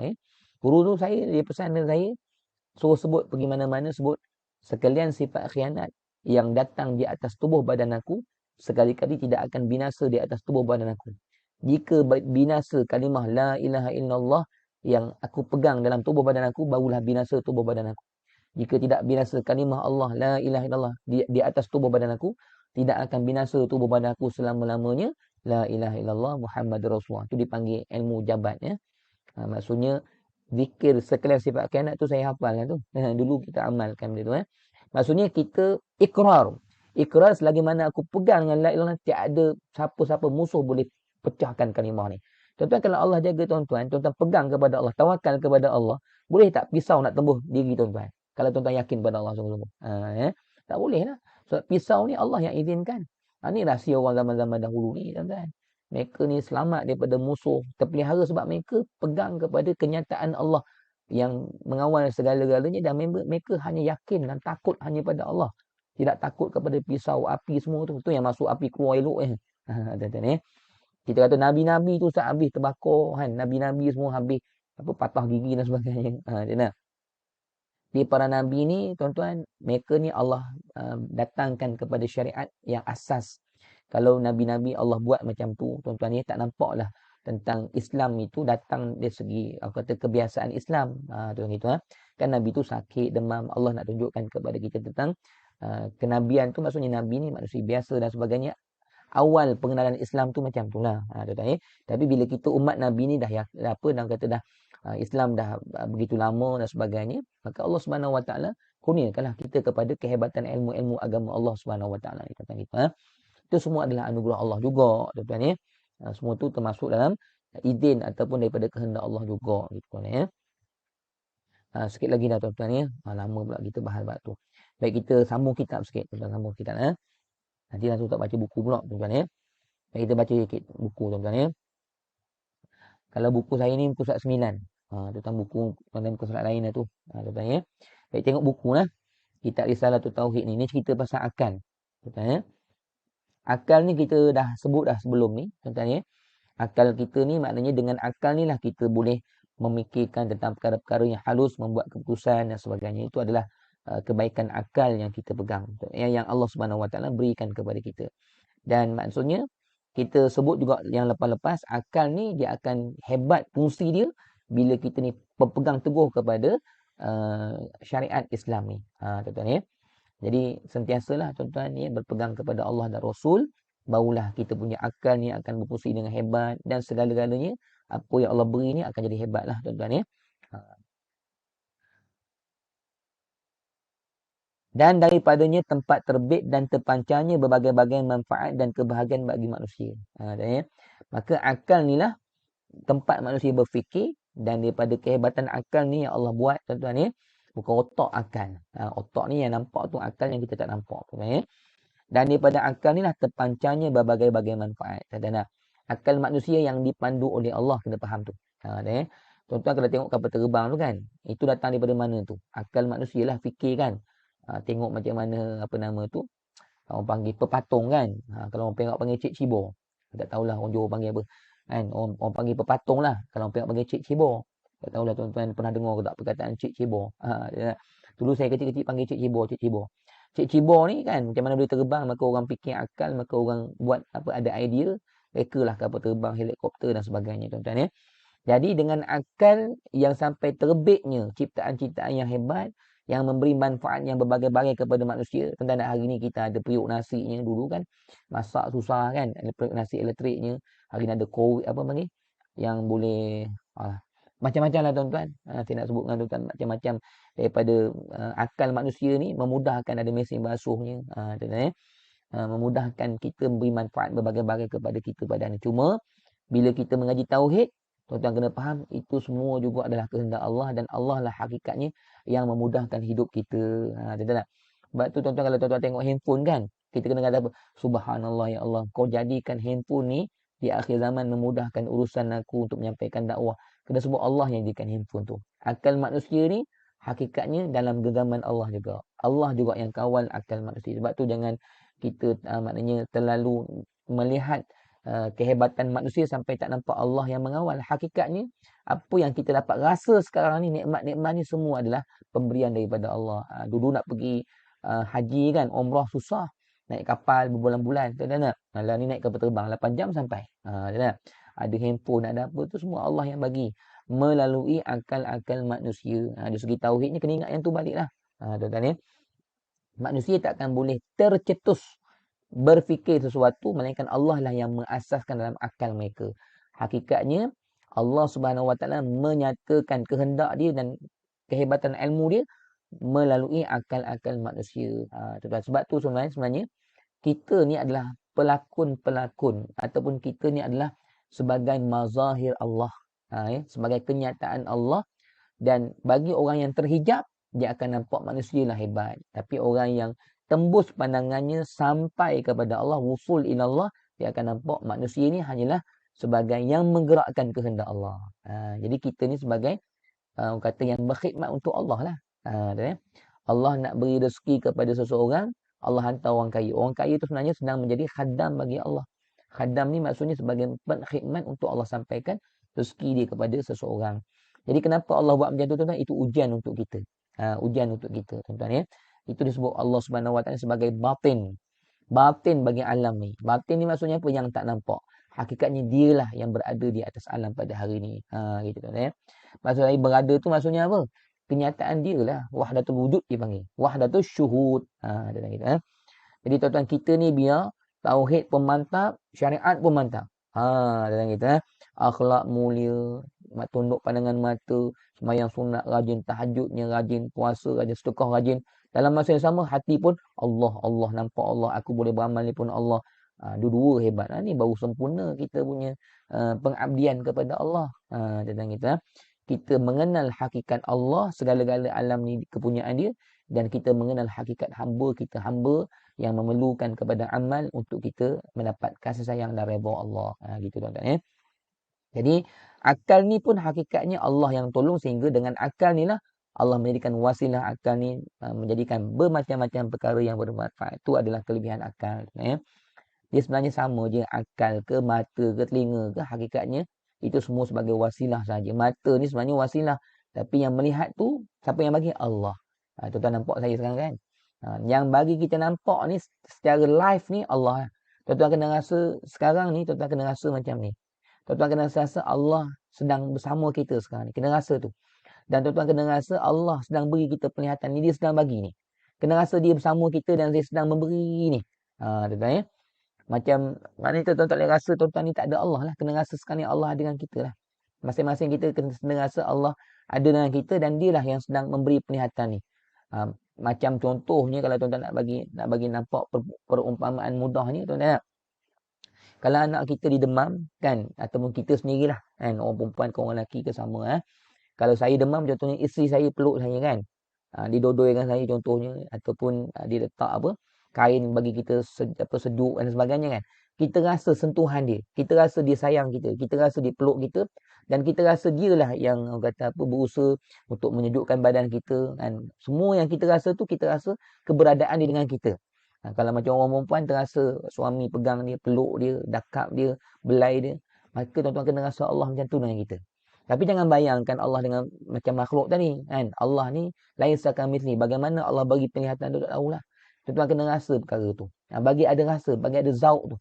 Guru tu dia pesan dengan saya, suruh sebut pergi mana-mana, sebut sekalian sifat khianat yang datang di atas tubuh badan aku, sekali-kali tidak akan binasa di atas tubuh badan aku. Jika binasa kalimah la ilaha illallah yang aku pegang dalam tubuh badan aku, barulah binasa tubuh badan aku. Jika tidak binasa kalimah Allah la ilaha illallah di atas tubuh badan aku, tidak akan binasa tubuh badan aku selama-lamanya. La ilaha illallah Muhammad Rasulullah. Itu dipanggil ilmu jabat ya. Maksudnya zikir sekalian sifat khianat tu saya hafal kan tu. Dulu kita amalkan benda tu Maksudnya kita ikrar. Ikrar selagi mana aku pegang dengan la ilaha illallah, tiada siapa-siapa musuh boleh pecahkan kalimah ni. Tuan-tuan, kalau Allah jaga tuan-tuan pegang kepada Allah, tawakal kepada Allah, boleh tak pisau nak tembus diri tuan-tuan? Kalau tuan-tuan yakin pada Allah sungguh-sungguh. Tak boleh lah. Sebab pisau ni Allah yang izinkan. Ini rahsia orang zaman-zaman dahulu ni tuan-tuan. Mereka ni selamat daripada musuh, terpelihara sebab mereka pegang kepada kenyataan Allah yang mengawal segala-galanya, dan mereka hanya yakin dan takut hanya pada Allah. Tidak takut kepada pisau, api semua tu. Itu yang masuk api keluar elok tuan-tuan Kita kata nabi-nabi tu tak habis terbakar kan. Nabi-nabi semua habis patah gigi dan sebagainya. Di para nabi ni tuan-tuan, mereka ni Allah datangkan kepada syariat yang asas. Kalau nabi-nabi Allah buat macam tu, tuan-tuan tak nampaklah tentang Islam itu datang dari segi kebiasaan Islam. Tu gitu Kan nabi tu sakit, demam, Allah nak tunjukkan kepada kita tentang kenabian tu, maksudnya nabi ni manusia biasa dan sebagainya. awal pengenalan Islam tu macam tu lah. Tuan-tuan ya. Tapi bila kita umat Nabi ni dah Islam dah begitu lama dan sebagainya, maka Allah Subhanahu Wa Taala kurniakanlah kita kepada kehebatan ilmu-ilmu agama Allah Subhanahu Wa Taala ni tuan-tuan kita. Itu semua adalah anugerah Allah juga tuan-tuan ya. Semua tu termasuk dalam izin ataupun daripada kehendak Allah juga gitu tuan ya. Sikit lagi dah tuan-tuan ya. Lama pula kita bahas bab tu. Baik, kita sambung kitab sikit tuan-tuan, sambung kitab ya. Nanti langsung tak baca buku pula tuan-tuan ya. Baik, kita baca sikit buku tuan-tuan ya. Kalau buku saya ni muka surat 9. Tuan-tuan buku tuan-tuan muka surat lain lah tu. Tuan-tuan ya. Baik, tengok buku lah. Kitab Risalatul Tauhid ni. Ni cerita pasal akal. Tuan-tuan ya. Akal ni kita dah sebut dah sebelum ni. Tuan-tuan ya. Akal kita ni maknanya dengan akal ni lah kita boleh memikirkan tentang perkara-perkara yang halus, membuat keputusan dan sebagainya. Itu adalah kebaikan akal yang kita pegang. Yang Allah Subhanahu Wa Taala berikan kepada kita. Dan maksudnya kita sebut juga yang lepas-lepas, akal ni dia akan hebat fungsi dia bila kita ni berpegang teguh kepada syariat Islam ni. Tuan-tuan ya. Jadi sentiasalah tuan-tuan ni berpegang kepada Allah dan Rasul, barulah kita punya akal ni akan berfungsi dengan hebat dan segala-galanya apa yang Allah beri ni akan jadi hebatlah tuan-tuan ya. Dan daripadanya tempat terbit dan terpancarnya berbagai-bagai manfaat dan kebahagiaan bagi manusia. Ya. Maka akal ni lah tempat manusia berfikir, dan daripada kehebatan akal ni yang Allah buat tuan-tuan ya. Bukan otak akal. Otak ni yang nampak tu akal yang kita tak nampak tuan-tuan ya. Dan daripada akal ni lah terpancarnya berbagai-bagai manfaat. Tuan-tuan, akal manusia yang dipandu oleh Allah, kena faham tu. Ya. Tuan-tuan kalau tengok kapal terbang tu kan, itu datang daripada mana tu? Akal manusia lah fikir kan. Tengok macam mana orang panggil pepatung kan. Kalau orang Perak panggil cik cibor, tak tahulah orang Johor panggil apa kan. Orang panggil pepatung lah. Kalau orang Perak panggil cik cibor, tak tahulah tuan-tuan pernah dengar ke tak perkataan cik cibor. Dulu saya kecil-kecil panggil cik cibor. Cik cibor ni kan macam mana boleh terbang, maka orang fikir akal, maka orang buat ada idea, rekalah kapal terbang, helikopter dan sebagainya tuan-tuan ya. Jadi dengan akal yang sampai terbitnya ciptaan-ciptaan yang hebat, yang memberi manfaat yang berbagai-bagai kepada manusia. Tentang hari ni kita ada periuk nasinya, dulu kan masak susah kan, ada periuk nasi elektriknya. Hari ni ada yang boleh macam-macam lah tuan-tuan. Saya nak sebut dengan tuan-tuan macam-macam daripada akal manusia ni memudahkan, ada mesin basuhnya. Tuan-tuan memudahkan kita, memberi manfaat berbagai-bagai kepada kita pada ni. Cuma bila kita mengaji tauhid, tuan-tuan kena faham itu semua juga adalah kehendak Allah, dan Allah lah hakikatnya yang memudahkan hidup kita. Tuan-tuan. Sebab tu tuan-tuan kalau tuan-tuan tengok handphone kan, kita kena kata apa? Subhanallah ya Allah, kau jadikan handphone ni di akhir zaman memudahkan urusan aku untuk menyampaikan dakwah. Kena sebut Allah yang jadikan handphone tu. Akal manusia ni hakikatnya dalam genggaman Allah juga. Allah juga yang kawal akal manusia. Sebab tu jangan kita maknanya terlalu melihat kehebatan manusia sampai tak nampak Allah yang mengawal. Hakikatnya apa yang kita dapat rasa sekarang ni, nikmat-nikmat ni semua adalah pemberian daripada Allah. Dulu nak pergi haji kan, umrah susah, naik kapal berbulan-bulan. Lah ni naik kapal terbang 8 jam sampai. Ada handphone, ada apa tu semua Allah yang bagi melalui akal-akal manusia. Dari segi tauhid ni kena ingat yang tu baliklah. Tuan-tuan ya. Manusia tak akan boleh tercetus berfikir sesuatu melainkan Allah lah yang mengasaskan dalam akal mereka. Hakikatnya Allah Subhanahu Wa Taala menyatakan kehendak dia dan kehebatan ilmu dia melalui akal-akal manusia. Sebab tu sebenarnya kita ni adalah pelakon-pelakon, ataupun kita ni adalah sebagai mazahir Allah, sebagai kenyataan Allah. Dan bagi orang yang terhijab, dia akan nampak manusia lah hebat. Tapi orang yang tembus pandangannya sampai kepada Allah, wusul ilallah, dia akan nampak manusia ni hanyalah sebagai yang menggerakkan kehendak Allah. Jadi kita ni sebagai orang kata yang berkhidmat untuk Allah lah. Allah nak beri rezeki kepada seseorang, Allah hantar orang kaya. Orang kaya tu sebenarnya sedang menjadi khadam bagi Allah. Khadam ni maksudnya sebagai khidmat untuk Allah sampaikan rezeki dia kepada seseorang. Jadi kenapa Allah buat macam tu tuan-tuan? Itu ujian untuk kita. Ujian untuk kita tuan-tuan ya. Itu disebut Allah Subhanahu Wa Taala sebagai batin. Batin bagi alam ni. Batin ni maksudnya apa? Yang tak nampak. Hakikatnya dialah yang berada di atas alam pada hari ni. Gitu tuan-tuan ya. Maksudnya berada tu maksudnya apa? Kenyataan dialah. Wahdatul wujud dipanggil. Wahdatul syuhud. Gitu. Jadi tuan-tuan kita ni biar Tauhid pun mantap, syariat pun mantap. Dalam kita akhlak mulia, tunduk pandangan mata, sembahyang sunat rajin, tahajudnya rajin, puasa rajin, sedekah rajin. Dalam masa yang sama hati pun Allah, Allah nampak Allah, aku boleh beramal ni pun Allah. Dua-dua hebat. Ni baru sempurna kita punya pengabdian kepada Allah. Tentang kita mengenal hakikat Allah, segala-gala alam ni kepunyaan dia, dan kita mengenal hakikat hamba kita, hamba yang memerlukan kepada amal untuk kita mendapat kasih sayang dan redha Allah. Gitu tuan-tuan. Jadi akal ni pun hakikatnya Allah yang tolong, sehingga dengan akal ni lah Allah menjadikan wasilah akal ni menjadikan bermacam-macam perkara yang bermanfaat. Itu adalah kelebihan akal. Dia sebenarnya sama je, akal ke, mata ke, telinga ke, hakikatnya itu semua sebagai wasilah saja. Mata ni sebenarnya wasilah, tapi yang melihat tu siapa yang bagi? Allah. Tuan-tuan nampak saya sekarang kan? Yang bagi kita nampak ni secara live ni Allah. Tuan-tuan kena rasa sekarang ni, tuan-tuan kena rasa macam ni. Tuan-tuan kena rasa Allah sedang bersama kita sekarang ni. Kena rasa tu. Dan tuan-tuan kena rasa Allah sedang beri kita penglihatan ni, dia sedang bagi ni. Kena rasa dia bersama kita dan dia sedang memberi ni. Tuan-tuan ya. Macam mana tuan-tuan tak boleh rasa tuan-tuan ni tak ada Allah lah. Kena rasa sekarang ni Allah ada dengan kita lah. Masing-masing kita kena rasa Allah ada dengan kita dan dia lah yang sedang memberi penglihatan ni. Macam contohnya kalau tuan-tuan nak bagi nampak perumpamaan mudahnya, tuan-tuan. Kalau anak kita didemam kan, ataupun kita sendirilah kan, orang perempuan ke orang lelaki ke sama. Kalau saya demam, contohnya isteri saya peluk saya kan, didodoi dengan saya contohnya, ataupun dia letak kain bagi kita sejuk dan sebagainya kan. Kita rasa sentuhan dia, kita rasa dia sayang kita rasa dia peluk kita, dan kita rasa dialah yang berusaha untuk menyejukkan badan kita kan. Semua yang kita rasa tu, kita rasa keberadaan dia dengan kita. Kalau macam orang perempuan terasa suami pegang dia, peluk dia, dakap dia, belai dia, maka tuan-tuan kena rasa Allah macam tu dengan kita. Tapi jangan bayangkan Allah dengan macam makhluk tadi kan. Allah ni lain sakamitsli. Bagaimana Allah bagi penglihatan tu tak tahulah. Tuan-tuan kena rasa perkara tu. Bagi ada rasa, bagi ada zauk tu.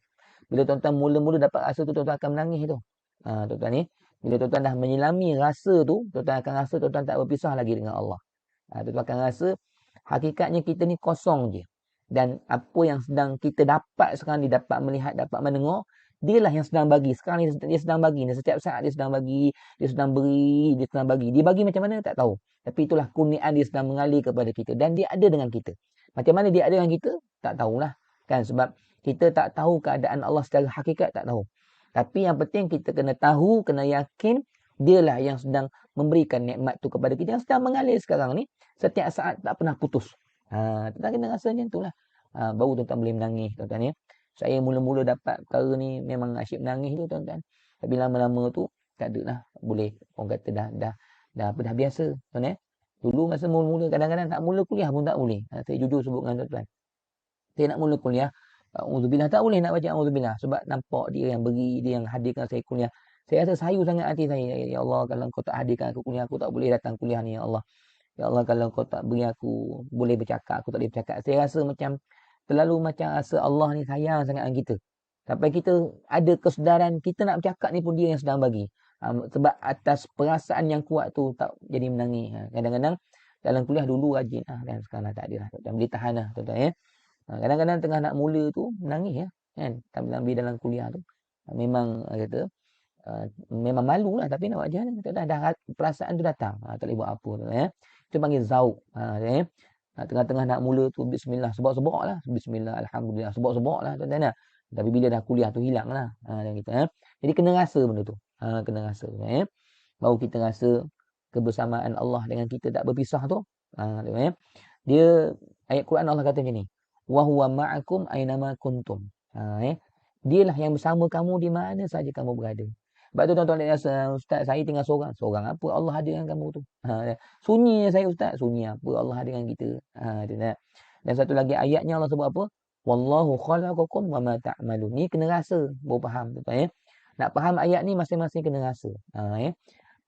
Bila tuan-tuan mula-mula dapat rasa tu, tuan-tuan akan menangis tu. Tuan-tuan ni, bila tuan-tuan dah menyelami rasa tu, tuan-tuan akan rasa tuan-tuan tak berpisah lagi dengan Allah. Tuan-tuan akan rasa hakikatnya kita ni kosong je. Dan apa yang sedang kita dapat sekarang ni, dapat melihat, dapat mendengar, dialah yang sedang bagi. Sekarang ni dia sedang bagi. Setiap saat dia sedang bagi, dia sedang beri, dia sedang bagi. Dia bagi macam mana tak tahu. Tapi itulah kurniaan dia sedang mengalir kepada kita. Dan dia ada dengan kita. Macam mana dia ada dengan kita? Tak tahulah. Kan? Sebab kita tak tahu keadaan Allah secara hakikat, tak tahu. Tapi yang penting kita kena tahu, kena yakin, dialah yang sedang memberikan nikmat tu kepada kita, yang sedang mengalir sekarang ni. Setiap saat tak pernah putus. Tuan-tuan kena rasa macam itulah. Baru tuan-tuan boleh menangis, tuan-tuan ya. Saya mula-mula dapat perkara ni memang asyik menangis tu, tuan-tuan. Tapi lama-lama tu tak ada lah. Boleh. Orang kata dah biasa, tuan-tuan ya. Dulu masa mula-mula kadang-kadang tak mula kuliah pun tak boleh. Saya jujur sebut dengan tuan-tuan. Saya nak mula kuliah, auzubillah, tak boleh nak baca auzubillah sebab nampak dia yang beri, dia yang hadirkan saya kuliah. Saya rasa sayu sangat hati saya. Ya Allah, kalau kau tak hadirkan aku kuliah, aku tak boleh datang kuliah ni, ya Allah. Ya Allah, kalau kau tak beri aku boleh bercakap, aku tak boleh bercakap. Saya rasa macam terlalu macam rasa Allah ni sayang sangat dengan kita. Sampai kita ada kesedaran kita nak bercakap ni pun dia yang sedang bagi. Sebab atas perasaan yang kuat tu tak jadi menangis. Kadang-kadang dalam kuliah dulu rajin dan sekarang tak ada lah. Tak boleh tahan lah, tuan-tuan ya. Kadang-kadang tengah nak mula tu menangis ya. Kan? Ambil dalam kuliah tu. Memang kata memang malu lah, tapi nak buat macam mana? Dah perasaan tu datang. Tak boleh buat apa tu ya. Itu panggil zauk. Ya. Tengah-tengah nak mula tu bismillah, sebab-sebab lah. Bismillah, alhamdulillah, sebab-sebab lah tuan-tuan. Tapi bila dah kuliah tu hilang lah. Kita, Jadi kena rasa benda tu. Kena rasa. Ya. Baru kita rasa kebersamaan Allah dengan kita tak berpisah tu. Ya. Dia, ayat Quran Allah kata macam ni. Wa huwa ma'akum aynama kuntum. Ya. Dialah yang bersama kamu di mana saja kamu berada. Sebab tu tuan-tuan rasa, Ustaz saya tinggal seorang. Seorang apa? Allah ada dengan kamu tu. Sunyi saya Ustaz. Sunyi apa? Allah ada dengan kita. Dan satu lagi ayatnya Allah sebut apa? Wallahu khalaqakum wa ma ta'malun. Ni kena rasa. Baru faham. Ya? Nak faham ayat ni masing-masing kena rasa. Ya?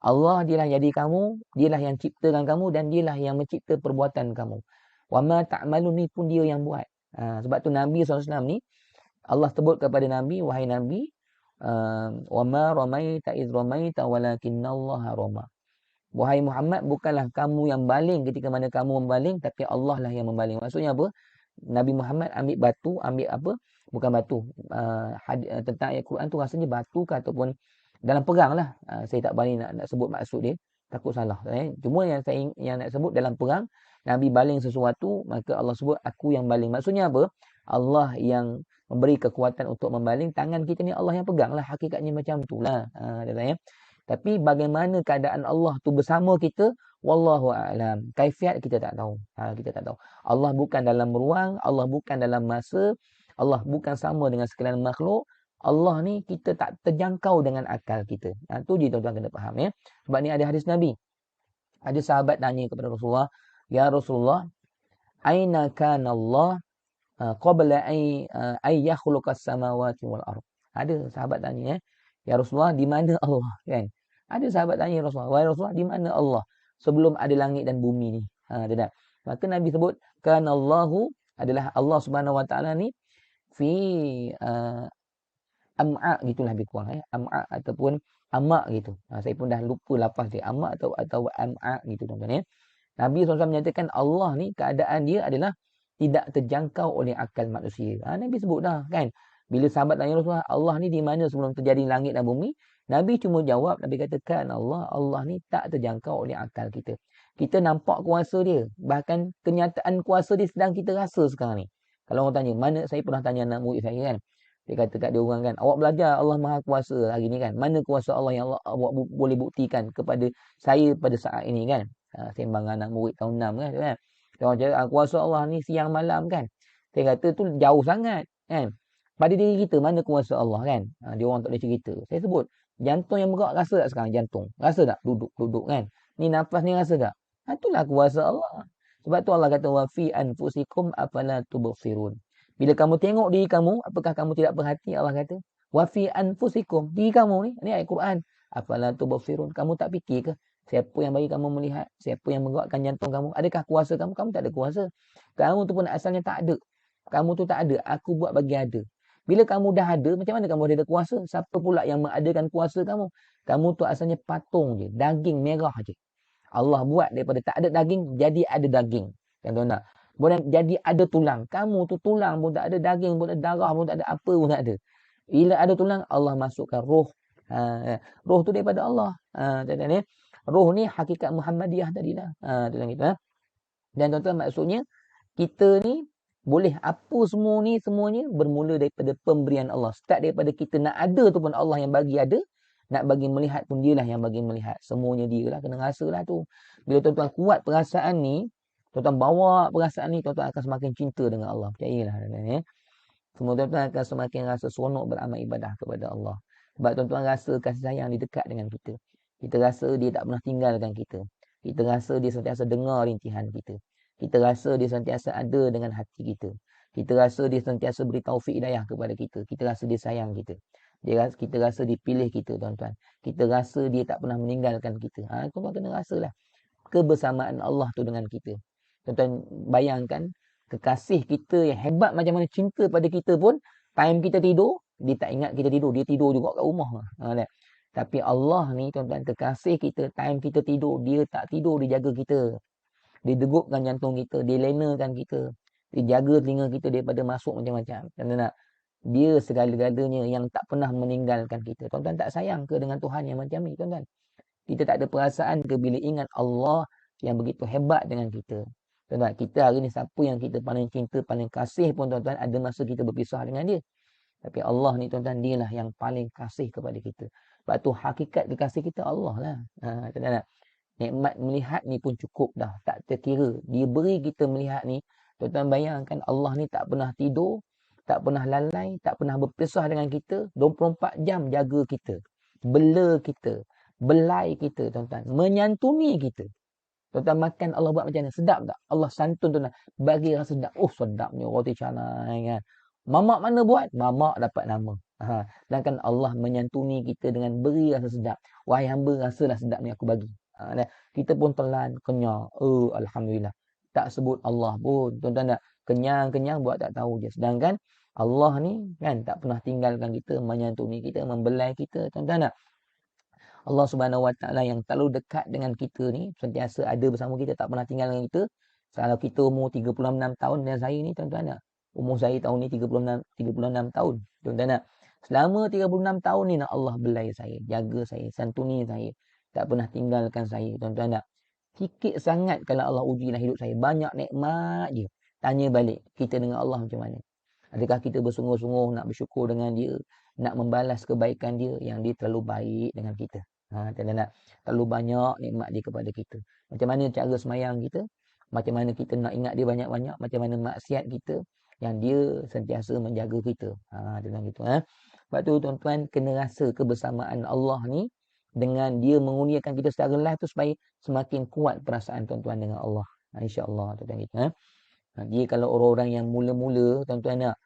Allah dialah yang jadi kamu. Dialah yang ciptakan kamu. Dan dialah yang mencipta perbuatan kamu. Wa ma ta'malun ni pun dia yang buat. Sebab tu Nabi SAW ni, Allah sebut kepada Nabi, wahai Nabi, wa ma ramaita idh ramaita walakinallaha rama. Wahai Muhammad, bukanlah kamu yang baling ketika mana kamu membaling, tapi Allah lah yang membaling. Maksudnya apa? Nabi Muhammad ambil batu, ambil apa? bukan batu. Tentang ayat Quran tu rasanya batu ke ataupun dalam perang lah. Saya tak berani nak sebut maksud dia, takut salah. Cuma yang nak sebut dalam perang, Nabi baling sesuatu, maka Allah sebut aku yang baling. Maksudnya apa? Allah yang memberi kekuatan untuk membaling, tangan kita ni Allah yang pegang lah. Hakikatnya macam tu lah. Tapi bagaimana keadaan Allah tu bersama kita, wallahu a'lam. Kaifiat kita tak tahu. Kita tak tahu. Allah bukan dalam ruang, Allah bukan dalam masa, Allah bukan sama dengan sekalian makhluk. Allah ni kita tak terjangkau dengan akal kita. Tu je tuan-tuan kena faham ya. Sebab ni ada hadis Nabi. Ada sahabat tanya kepada Rasulullah, "Ya Rasulullah, aina kana Allah qabla ay yakhluqas samawati wal ard?" Ada sahabat tanya "Ya Rasulullah, di mana Allah?" Kan? Ada sahabat tanya Rasulullah, "Wahai Rasulullah, di mana Allah sebelum ada langit dan bumi ni?" Tidak. Maka Nabi sebut, "Kana Allahu," adalah Allah Subhanahu wa taala ni fi am'a gitulah lebih kurang am'a ataupun amak gitu. Saya pun dah lupa lafaz dia, amak atau am'a gitu tuan-tuan ya. Nabi SAW menyatakan Allah ni keadaan dia adalah tidak terjangkau oleh akal manusia. Nabi sebut dah kan. Bila sahabat tanya Rasulullah, Allah ni di mana sebelum terjadi langit dan bumi? Nabi cuma jawab, Nabi katakan Allah ni tak terjangkau oleh akal kita. Kita nampak kuasa dia. Bahkan kenyataan kuasa dia sedang kita rasa sekarang ni. Kalau orang tanya, mana saya pernah tanya anak murid saya kan. Dia kata kat dia orang kan, awak belajar Allah Maha Kuasa hari ni kan. Mana kuasa Allah yang awak boleh buktikan kepada saya pada saat ini kan. Sembang anak murid tahun 6 kan. Dia orang cakap, kuasa Allah ni siang malam kan. Saya kata tu jauh sangat kan. Pada diri kita mana kuasa Allah kan. Dia orang tak boleh cerita. Saya sebut, jantung yang bergerak rasa tak sekarang jantung? Rasa tak? Duduk kan. Ni nafas ni rasa tak? Itulah kuasa Allah. Sebab tu Allah kata, wa fi anfusikum afala tubsirun. Bila kamu tengok diri kamu, apakah kamu tidak perhati? Allah kata, wa fi anfusikum. Diri kamu ni ayat Quran. Afala tubsirun. Kamu tak fikir ke? Siapa yang bagi kamu melihat? Siapa yang menggerakkan jantung kamu? Adakah kuasa kamu? Kamu tak ada kuasa. Kamu tu pun asalnya tak ada. Kamu tu tak ada. Aku buat bagi ada. Bila kamu dah ada, macam mana kamu ada kuasa? Siapa pula yang mengadakan kuasa kamu? Kamu tu asalnya patung je. Daging merah je. Allah buat daripada tak ada daging, jadi ada daging. Tuan-tuan tak? Boleh jadi ada tulang. Kamu tu tulang pun tak ada, daging pun tak ada, darah pun tak ada, apa pun tak ada. Bila ada tulang, Allah masukkan roh. Roh tu daripada Allah. Roh ni hakikat Muhammadiyah tadilah. Tuan-tuan kita. Dan tuan-tuan maksudnya, kita ni boleh apa semua ni, semuanya bermula daripada pemberian Allah. Start daripada kita nak ada tu pun Allah yang bagi ada. Nak bagi melihat pun dialah yang bagi melihat. Semuanya dia lah, kena rasa lah tu. Bila tuan-tuan kuat perasaan ni, tuan-tuan bawa perasaan ni, tuan-tuan akan semakin cinta dengan Allah. Percayalah. Semua tuan-tuan akan semakin rasa seronok beramal ibadah kepada Allah. Sebab tuan-tuan rasa kasih sayang dia dekat dengan kita. Kita rasa dia tak pernah tinggalkan kita. Kita rasa dia sentiasa dengar rintihan kita. Kita rasa dia sentiasa ada dengan hati kita. Kita rasa dia sentiasa beri taufik hidayah kepada kita. Kita rasa dia sayang kita. Kita rasa dia pilih kita tuan-tuan. Kita rasa dia tak pernah meninggalkan kita. Tuan-tuan kena rasalah kebersamaan Allah tu dengan kita. Tuan-tuan bayangkan kekasih kita yang hebat macam mana cinta pada kita pun, time kita tidur, dia tak ingat kita tidur. Dia tidur juga kat rumah. Tapi Allah ni tuan-tuan, kekasih kita, time kita tidur, dia tak tidur, dia jaga kita. Dia degupkan jantung kita, dia lenakan kita. Dia jaga telinga kita daripada masuk macam-macam. Tuan-tuan, dia segala-galanya yang tak pernah meninggalkan kita. Tuan-tuan tak sayang ke dengan Tuhan yang macam ni, tuan-tuan? Kita tak ada perasaan ke bila ingat Allah yang begitu hebat dengan kita? Tuan-tuan, kita hari ni siapa yang kita paling cinta, paling kasih pun tuan-tuan, ada masa kita berpisah dengan dia. Tapi Allah ni tuan-tuan, dia lah yang paling kasih kepada kita. Sebab tu hakikat kekasih kita Allah lah. Tuan-tuan, nikmat melihat ni pun cukup dah. Tak terkira. Dia beri kita melihat ni. Tuan-tuan bayangkan Allah ni tak pernah tidur, tak pernah lalai, tak pernah berpisah dengan kita. 24 jam jaga kita. Bela kita. Belai kita tuan-tuan. Menyantuni kita. Tuan-tuan makan Allah buat macam mana? Sedap tak? Allah santun tuan-tuan. Bagi rasa sedap. Oh sedapnya roti canai kan. Mamak mana buat? Mamak dapat nama. Sedangkan Allah menyantuni kita dengan beri rasa sedap. Wahai hamba, rasalah sedap ni aku bagi. Kita pun telan, kenyang. Alhamdulillah. Tak sebut Allah pun. Tuan-tuan tak? Kenyang-kenyang buat tak tahu je. Sedangkan Allah ni kan tak pernah tinggalkan kita, menyantuni kita, membelai kita. Tuan-tuan tak? Allah Subhanahu Wa Taala yang terlalu dekat dengan kita ni, sentiasa ada bersama kita, tak pernah tinggalkan kita. Kalau kita umur 36 tahun dan saya ni tuan-tuan tak? Umur saya tahun ni 36 tahun. Tuan-tuan nak. Selama 36 tahun ni nak Allah belai saya, jaga saya, santuni saya. Tak pernah tinggalkan saya. Tuan-tuan nak. Sikit sangat kalau Allah uji dalam hidup saya. Banyak nikmat je. Tanya balik, kita dengan Allah macam mana? Adakah kita bersungguh-sungguh nak bersyukur dengan dia, nak membalas kebaikan dia yang dia terlalu baik dengan kita. Tuan-tuan nak. Terlalu banyak nikmat dia kepada kita. Macam mana cara semayang kita? Macam mana kita nak ingat dia banyak-banyak? Macam mana maksiat kita yang dia sentiasa menjaga kita. Tuan-tuan gitu. Sebab tu tuan-tuan kena rasa kebersamaan Allah ni dengan dia mengurniakan kita secara live tu supaya semakin kuat perasaan tuan-tuan dengan Allah. InsyaAllah tuan-tuan gitu. Dia kalau orang-orang yang mula-mula tuan-tuan nak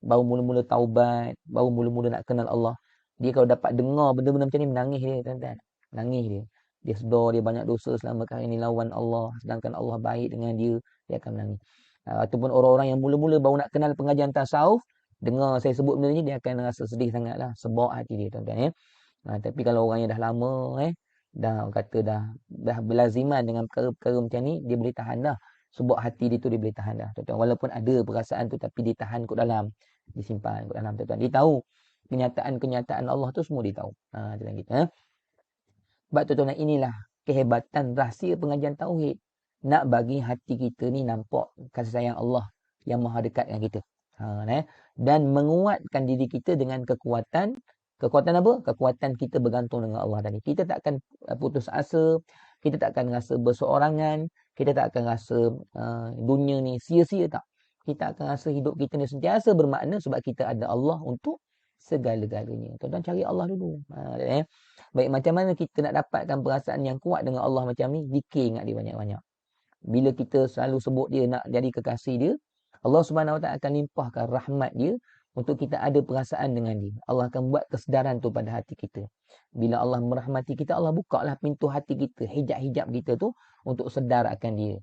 baru mula-mula taubat, baru mula-mula nak kenal Allah, dia kalau dapat dengar benda-benda macam ni menangis dia tuan-tuan. Menangis dia. Dia sedar dia banyak dosa selama kali ni lawan Allah, sedangkan Allah baik dengan dia akan menangis. Ataupun orang-orang yang mula-mula baru nak kenal pengajian tasawuf, dengar saya sebut benda ni dia akan rasa sedih sangatlah, sebab hati dia tuan-tuan ya. Tapi kalau orang yang dah lama dah kata dah berlaziman dengan perkara-perkara macam ni, dia boleh tahan dah. Sebab hati dia tu dia boleh tahan dah. Tuan-tuan, walaupun ada perasaan tu tapi dia tahan kot dalam, disimpan kot dalam tuan-tuan. Dia tahu kenyataan Allah tu semua dia tahu. Tuan-tuan kita. Sebab tuan-tuan inilah kehebatan rahsia pengajian tauhid. Nak bagi hati kita ni nampak kasih sayang Allah yang maha dekat dengan kita. Dan menguatkan diri kita dengan kekuatan apa? Kekuatan kita bergantung dengan Allah tadi. Kita tak akan putus asa, kita tak akan rasa berseorangan, kita tak akan rasa dunia ni sia-sia tak. Kita akan rasa hidup kita ni sentiasa bermakna sebab kita ada Allah untuk segala-galanya. Tuan-tuan cari Allah dulu. Baik, macam mana kita nak dapatkan perasaan yang kuat dengan Allah macam ni? Zikir ingat dia banyak-banyak. Bila kita selalu sebut dia nak jadi kekasih dia, Allah Subhanahu Wa Taala akan limpahkan rahmat dia untuk kita ada perasaan dengan dia. Allah akan buat kesedaran tu pada hati kita. Bila Allah merahmati kita, Allah bukalah pintu hati kita, hijab-hijab kita tu untuk sedar akan dia.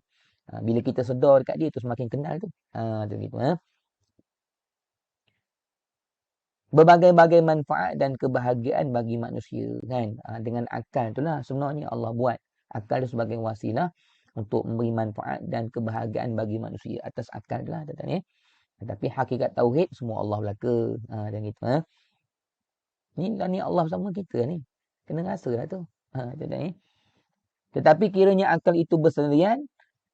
Bila kita sedar dekat dia tu semakin kenal tu. Tu gitu. Berbagai-bagai manfaat dan kebahagiaan bagi manusia kan. Dengan akal itulah sebenarnya Allah buat. Akal itu sebagai wasilah untuk memberi manfaat dan kebahagiaan bagi manusia atas akal lah tuan-tuan ya. Tapi hakikat tauhid semua Allah belaka. Dan gitu Ni Allah sama kita ni. Kena rasalah tu. Tuan-tuan ya. Tetapi kiranya akal itu bersendirian,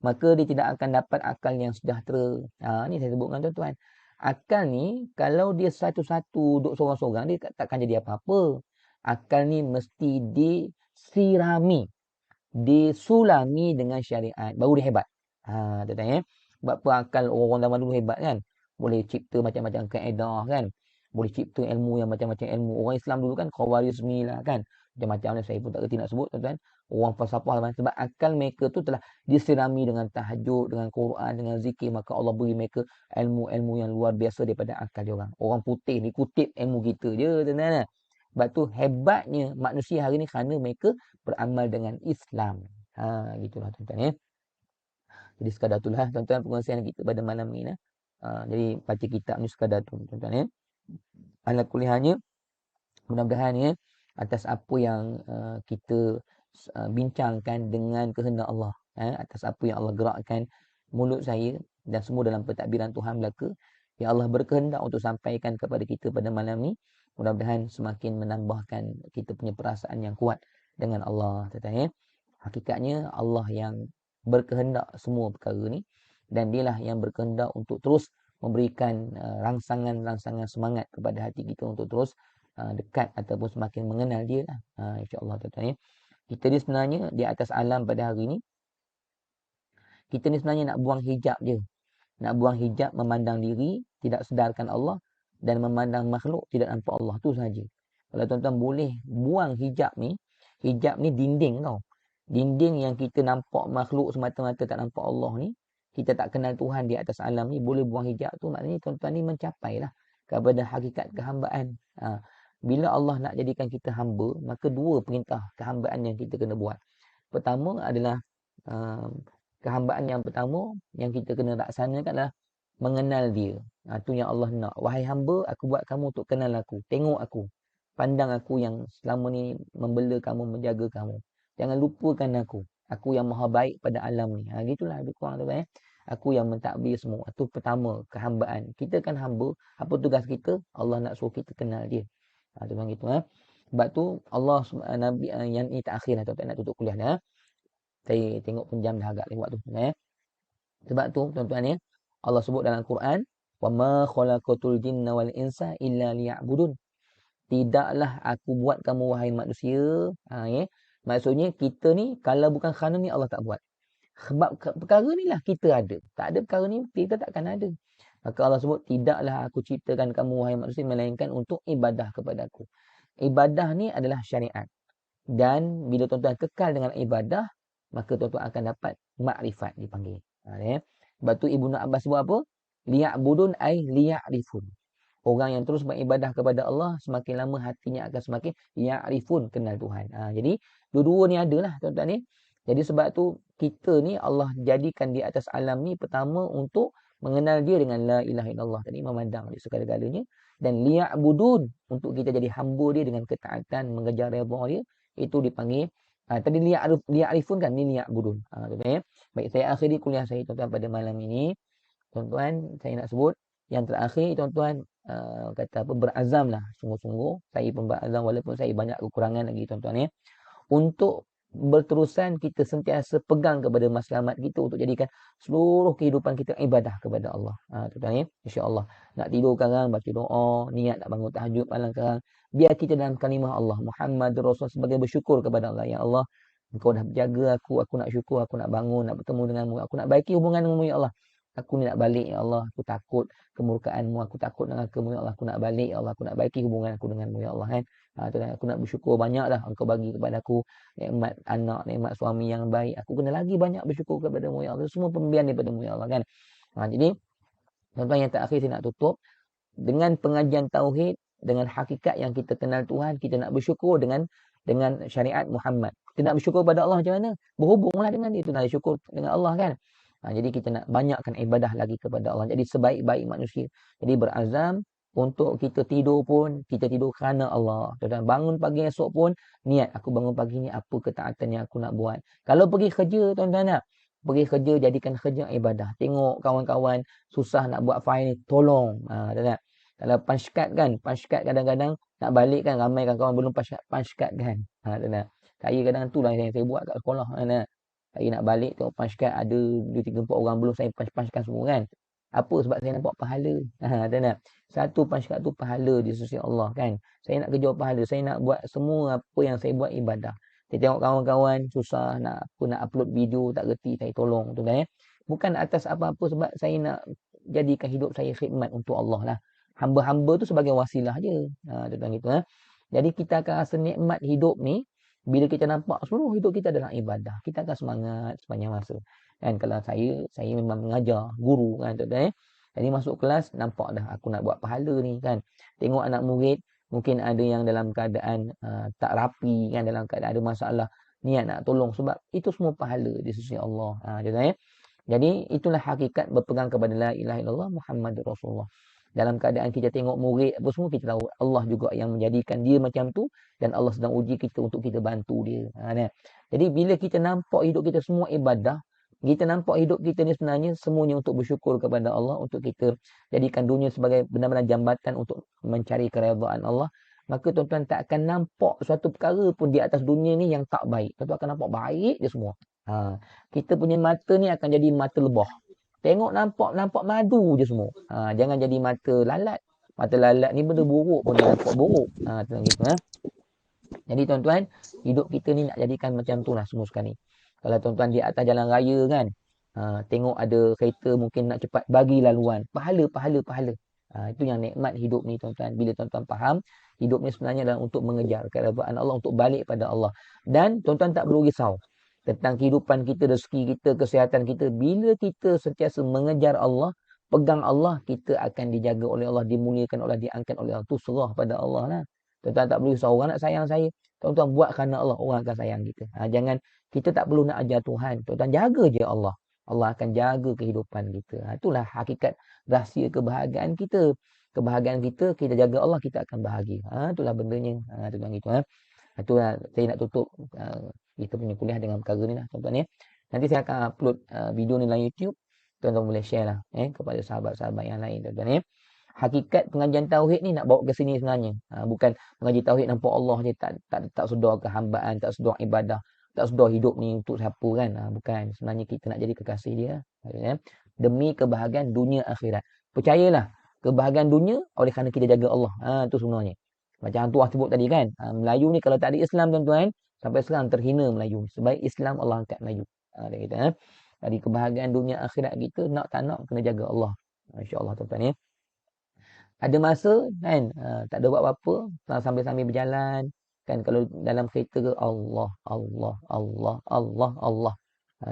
maka dia tidak akan dapat akal yang sejahtera. Ni saya sebutkan tuan-tuan. Akal ni kalau dia satu-satu duduk sorang-sorang dia takkan jadi apa-apa. Akal ni mesti disirami, disulami dengan syariat baru dia hebat. Tuan-tuan ya. Sebab apa akal orang zaman dulu hebat kan? Boleh cipta macam-macam kaedah kan? Boleh cipta ilmu yang macam-macam ilmu. Orang Islam dulu kan Khawarizmi lah kan? Macam-macam saya pun tak kerti nak sebut tuan-tuan. Orang falsafah lah. Sebab akal mereka tu telah disirami dengan tahajud, dengan Quran, dengan zikir. Maka Allah beri mereka ilmu-ilmu yang luar biasa daripada akal dia orang. Orang putih ni kutip ilmu kita je tuan-tuan. Sebab tu hebatnya manusia hari ni kerana mereka beramal dengan Islam. Gitulah tuan-tuan ya. Jadi sekadar itulah tuan-tuan pengurusan kita pada malam ni. Jadi baca kitab ni sekadar tu tuan-tuan ya. Ala kuliahnya mudah-mudahan ya atas apa yang kita bincangkan dengan kehendak Allah, atas apa yang Allah gerakkan mulut saya dan semua dalam pentadbiran Tuhan belaka, yang Allah berkehendak untuk sampaikan kepada kita pada malam ni, mudah-mudahan semakin menambahkan kita punya perasaan yang kuat dengan Allah tuan-tuan ya. Hakikatnya Allah yang berkehendak semua perkara ni dan dialah yang berkehendak untuk terus memberikan rangsangan-rangsangan semangat kepada hati kita untuk terus dekat ataupun semakin mengenal dia lah. InsyaAllah tuan-tuan ya. Kita ni sebenarnya di atas alam pada hari ni, kita ni sebenarnya nak buang hijab je. Nak buang hijab memandang diri, tidak sedarkan Allah, dan memandang makhluk tidak nampak Allah. Tu saja. Kalau tuan-tuan boleh buang hijab ni dinding tau. Dinding yang kita nampak makhluk semata-mata tak nampak Allah ni, kita tak kenal Tuhan di atas alam ni, boleh buang hijab tu, maknanya tuan-tuan ni mencapailah kepada hakikat kehambaan. Bila Allah nak jadikan kita hamba, maka dua perintah kehambaan yang kita kena buat. Pertama adalah kehambaan yang pertama yang kita kena laksanakan adalah mengenal dia. Itu yang Allah nak. Wahai hamba, aku buat kamu untuk kenal aku. Tengok aku. Pandang aku yang selama ni membela kamu, menjaga kamu. Jangan lupakan aku. Aku yang maha baik pada alam ni. Gitulah lebih kurang tu kan. Aku yang mentadbir semua. Itu pertama, kehambaan. Kita kan hamba. Apa tugas kita? Allah nak suruh kita kenal dia. Tu bang gitu. Sebab tu Allah Nabi yang ini tak akhir lah. Tuan-tuan nak tutup kuliah dah. Saya tengok pun jam dah agak lewat tu. Sebab tu tuan-tuan ya, Allah sebut dalam Quran, wa ma khalaqatul jinna wal insa illa liya'budun. Tidaklah aku buat kamu wahai manusia. Ya. Maksudnya kita ni kalau bukan kerana ni Allah tak buat. Sebab perkara ni lah kita ada. Tak ada perkara ni kita takkan ada. Maka Allah sebut tidaklah aku ciptakan kamu wahai manusia melainkan untuk ibadah kepada aku. Ibadah ni adalah syariat. Dan bila tuan-tuan kekal dengan ibadah, maka tuan-tuan akan dapat makrifat dipanggil. Ya. Sebab tu Ibnu Abbas sebut apa? Liya'budun ay liya'rifun. Orang yang terus beribadah kepada Allah, semakin lama hatinya akan semakin ya'rifun, kenal Tuhan. Jadi, dua-dua ni adalah tuan-tuan ni. Jadi sebab tu, kita ni Allah jadikan di atas alam ni pertama untuk mengenal dia dengan la ilaha illallah. Tadi memandang dia segala-galanya. Dan liya'budun, untuk kita jadi hamba dia dengan ketaatan, mengejar redha dia. Itu dipanggil, tadi liya'rifun kan, ni liya'budun. Tuan-tuan ya. Baik, saya akhiri kuliah saya tuan-tuan pada malam ini. Tuan-tuan, saya nak sebut. Yang terakhir, tuan-tuan, kata apa, berazamlah sungguh-sungguh. Saya pun berazam walaupun saya banyak kekurangan lagi tuan-tuan ya. Untuk berterusan kita sentiasa pegang kepada matlamat kita untuk jadikan seluruh kehidupan kita ibadah kepada Allah. Tuan-tuan ya, insya-Allah. Nak tidur sekarang baca doa, niat nak bangun tahajud malam sekarang. Biar kita dalam kalimah Allah Muhammad Rasul sebagai bersyukur kepada Allah. Ya Allah, Engkau dah jaga aku nak syukur, aku nak bangun, nak bertemu denganmu, aku nak baiki hubungan denganmu ya Allah. Aku ni nak balik ya Allah, aku takut kemurkaanmu, aku takut neraka-Mu ya Allah, aku nak balik ya Allah, aku nak baiki hubungan aku denganmu ya Allah kan. Aku nak bersyukur banyak dah Engkau bagi kepada aku nikmat anak, nikmat suami yang baik. Aku kena lagi banyak bersyukur kepada-Mu ya Allah. Semua pemberian daripada-Mu ya Allah kan. Jadi tuan-tuan yang terakhir saya nak tutup dengan pengajian tauhid, dengan hakikat yang kita kenal Tuhan, kita nak bersyukur dengan syariat Muhammad. Kita nak bersyukur pada Allah macam mana? Berhubunglah dengan dia, tu nak syukur dengan Allah kan. Jadi kita nak banyakkan ibadah lagi kepada Allah. Jadi sebaik-baik manusia. Jadi berazam untuk kita tidur pun, kita tidur kerana Allah. Dan bangun pagi esok pun, niat aku bangun pagi ni apa ketaatan yang aku nak buat. Kalau pergi kerja, tuan-tuan nak. Pergi kerja, jadikan kerja ibadah. Tengok kawan-kawan susah nak buat file ni, tolong. Tuan-tuan. Kalau punch card kan, punch card kadang-kadang nak balik kan, ramai kawan-kawan belum punch card kan. Tuan-tuan. Saya kadang tu lah yang saya buat kat sekolah. Tuan-tuan. Saya nak balik tengok punch card ada 2-3-4 orang belum saya punch-punchkan semua kan. Apa sebab saya nampak pahala. Tak. Satu punch card tu pahala di sisi Allah kan. Saya nak kejar pahala. Saya nak buat semua apa yang saya buat ibadah. Saya tengok kawan-kawan susah nak upload video tak reti, saya tolong tu dah ya. Bukan atas apa-apa sebab saya nak jadikan hidup saya khidmat untuk Allah lah. Hamba-hamba tu sebagai wasilah je. Tentang gitu. Jadi kita akan rasa nikmat hidup ni bila kita nampak seluruh hidup kita adalah ibadah. Kita akan semangat sepanjang masa. Dan kalau saya memang mengajar, guru kan tuan-tuan. Jadi masuk kelas, nampak dah aku nak buat pahala ni kan. Tengok anak murid, mungkin ada yang dalam keadaan tak rapi kan, dalam keadaan ada masalah. Niat nak tolong sebab itu semua pahala di sisi Allah. Tuan-tuan. Jadi itulah hakikat berpegang kepada la ilaha illallah Muhammadur Rasulullah. Dalam keadaan kita tengok murid apa semua, kita tahu Allah juga yang menjadikan dia macam tu dan Allah sedang uji kita untuk kita bantu dia. Jadi bila kita nampak hidup kita semua ibadah, kita nampak hidup kita ni sebenarnya semuanya untuk bersyukur kepada Allah, untuk kita jadikan dunia sebagai benar-benar jambatan untuk mencari keredaan Allah, maka tuan-tuan tak akan nampak suatu perkara pun di atas dunia ni yang tak baik. Tuan-tuan akan nampak baik je semua. Kita punya mata ni akan jadi mata lebah. Tengok nampak madu je semua. Jangan jadi mata lalat. Mata lalat ni benda buruk pun dia nampak buruk. Gitu, Jadi tuan-tuan, hidup kita ni nak jadikan macam tu lah semua sekali. Kalau tuan-tuan di atas jalan raya kan, tengok ada kereta mungkin nak cepat, bagi laluan. Pahala. Itu yang nikmat hidup ni tuan-tuan. Bila tuan-tuan faham, hidup ni sebenarnya adalah untuk mengejar keredaan Allah, untuk balik pada Allah. Dan tuan-tuan tak perlu risau tentang kehidupan kita, rezeki kita, kesihatan kita. Bila kita sentiasa mengejar Allah, pegang Allah, kita akan dijaga oleh Allah, dimuliakan oleh, diangkat oleh Allah. Itu serah pada Allah lah. Tuan-tuan tak perlu risau, orang nak sayang saya. Tuan-tuan buat kerana Allah, orang akan sayang kita. Jangan, kita tak perlu nak ajar Tuhan. Tuan-tuan jaga je Allah. Allah akan jaga kehidupan kita. Itulah hakikat rahsia kebahagiaan kita. Kebahagiaan kita, kita jaga Allah, kita akan bahagia. Itulah bendanya. Tuan-tuan gitu. Itulah saya nak tutup kita punya kuliah dengan perkara ni lah tuan-tuan ya. Nanti saya akan upload video ni dalam YouTube. Tuan-tuan boleh share lah kepada sahabat-sahabat yang lain tuan-tuan. Hakikat pengajian tauhid ni nak bawa ke sini sebenarnya. Bukan mengaji tauhid nampak Allah je, tak sedar kehambaan, tak sedar ibadah, tak sedar hidup ni untuk siapa kan. Bukan. Sebenarnya kita nak jadi kekasih dia. Demi kebahagiaan dunia akhirat. Percayalah, kebahagiaan dunia oleh kerana kita jaga Allah. Itu sebenarnya. Macam Hang Tuah sebut tadi kan. Melayu ni kalau tak ada Islam tuan-tuan, sampai sekarang terhina Melayu. Sebaik Islam Allah angkat Melayu. Dia kata, Jadi kebahagiaan dunia akhirat kita, nak tak nak kena jaga Allah. InsyaAllah tuan-tuan Ada masa kan tak ada buat apa-apa, sambil-sambil berjalan kan, kalau dalam kereta ke Allah Allah Allah Allah Allah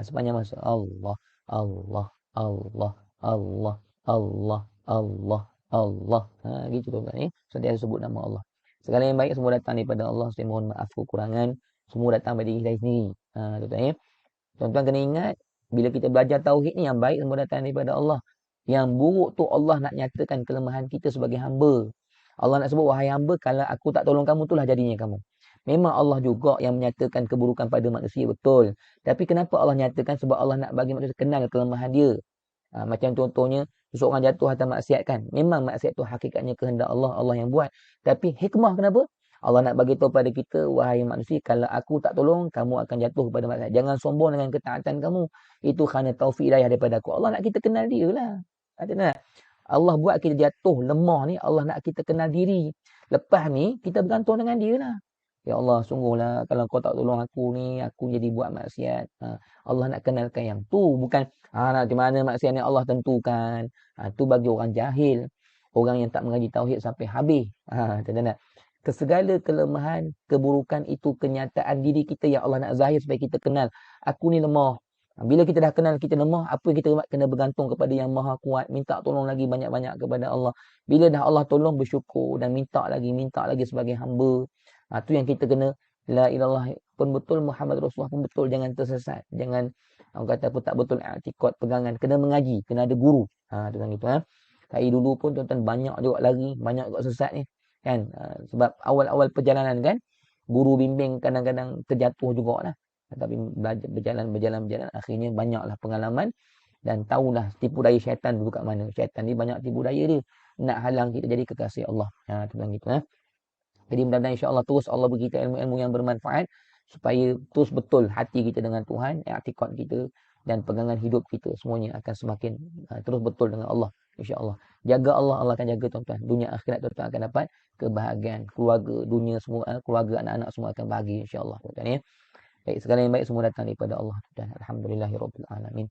sepanjang masa Allah Allah Allah Allah Allah Allah Allah gitu tuan-tuan sentiasa sebut nama Allah. Segala yang baik semua datang daripada Allah. Saya mohon maaf kekurangan, semua datang dari diri saya sendiri. Tuan-tuan Tuan-tuan kena ingat, bila kita belajar tauhid ni, yang baik semua datang daripada Allah. Yang buruk tu Allah nak nyatakan kelemahan kita sebagai hamba. Allah nak sebut, wahai hamba, kalau aku tak tolong kamu, itulah jadinya kamu. Memang Allah juga yang menyatakan keburukan pada manusia, betul. Tapi kenapa Allah nyatakan? Sebab Allah nak bagi manusia kenal kelemahan dia. Macam contohnya, seseorang jatuh atas maksiat kan. Memang maksiat tu hakikatnya kehendak Allah, Allah yang buat. Tapi hikmah kenapa? Allah nak bagi tahu pada kita, wahai manusia, kalau aku tak tolong, kamu akan jatuh kepada maksiat. Jangan sombong dengan ketaatan kamu. Itu kerana taufik hidayah daripada aku. Allah nak kita kenal dia lah. Allah buat kita jatuh, lemah ni, Allah nak kita kenal diri. Lepas ni, kita bergantung dengan dia lah. Ya Allah, sungguhlah, kalau kau tak tolong aku ni, aku jadi buat maksiat. Allah nak kenalkan yang tu. Bukan, nak di mana maksiat ni Allah tentukan. Tu bagi orang jahil. Orang yang tak mengaji tauhid sampai habis. Tak Kesegala kelemahan, keburukan itu kenyataan diri kita yang Allah nak zahir supaya kita kenal. Aku ni lemah. Bila kita dah kenal kita lemah, apa yang kita kena bergantung kepada yang maha kuat. Minta tolong lagi banyak-banyak kepada Allah. Bila dah Allah tolong, bersyukur dan minta lagi sebagai hamba. Itu yang kita kena. La ilallah pun betul, Muhammad Rasulullah pun betul. Jangan tersesat. Jangan, orang kata apa, tak betul i'tikad, pegangan. Kena mengaji, kena ada guru. Tuan-tuan gitu. Saya dulu pun tuan-tuan banyak juga lari, banyak juga sesat ni. Kan sebab awal-awal perjalanan kan guru bimbing kadang-kadang terjatuh jugalah, tapi berjalan akhirnya banyaklah pengalaman dan tahulah tipu daya syaitan dulu kat mana. Syaitan ni banyak tipu daya dia nak halang kita jadi kekasih Allah. Tentang gitu Jadi mudah-mudahan insya-Allah terus Allah beri kita ilmu-ilmu yang bermanfaat supaya terus betul hati kita dengan Tuhan, i'tikad kita dan pegangan hidup kita semuanya akan semakin terus betul dengan Allah insya-Allah. Jaga Allah, Allah akan jaga tuan-tuan. Dunia akhirat tuan-tuan akan dapat kebahagiaan, keluarga, dunia semua, keluarga, anak-anak semua akan bahagia insya-Allah tuan-tuan Baik, segala yang baik semua datang daripada Allah tuan. Alhamdulillahirabbil alamin.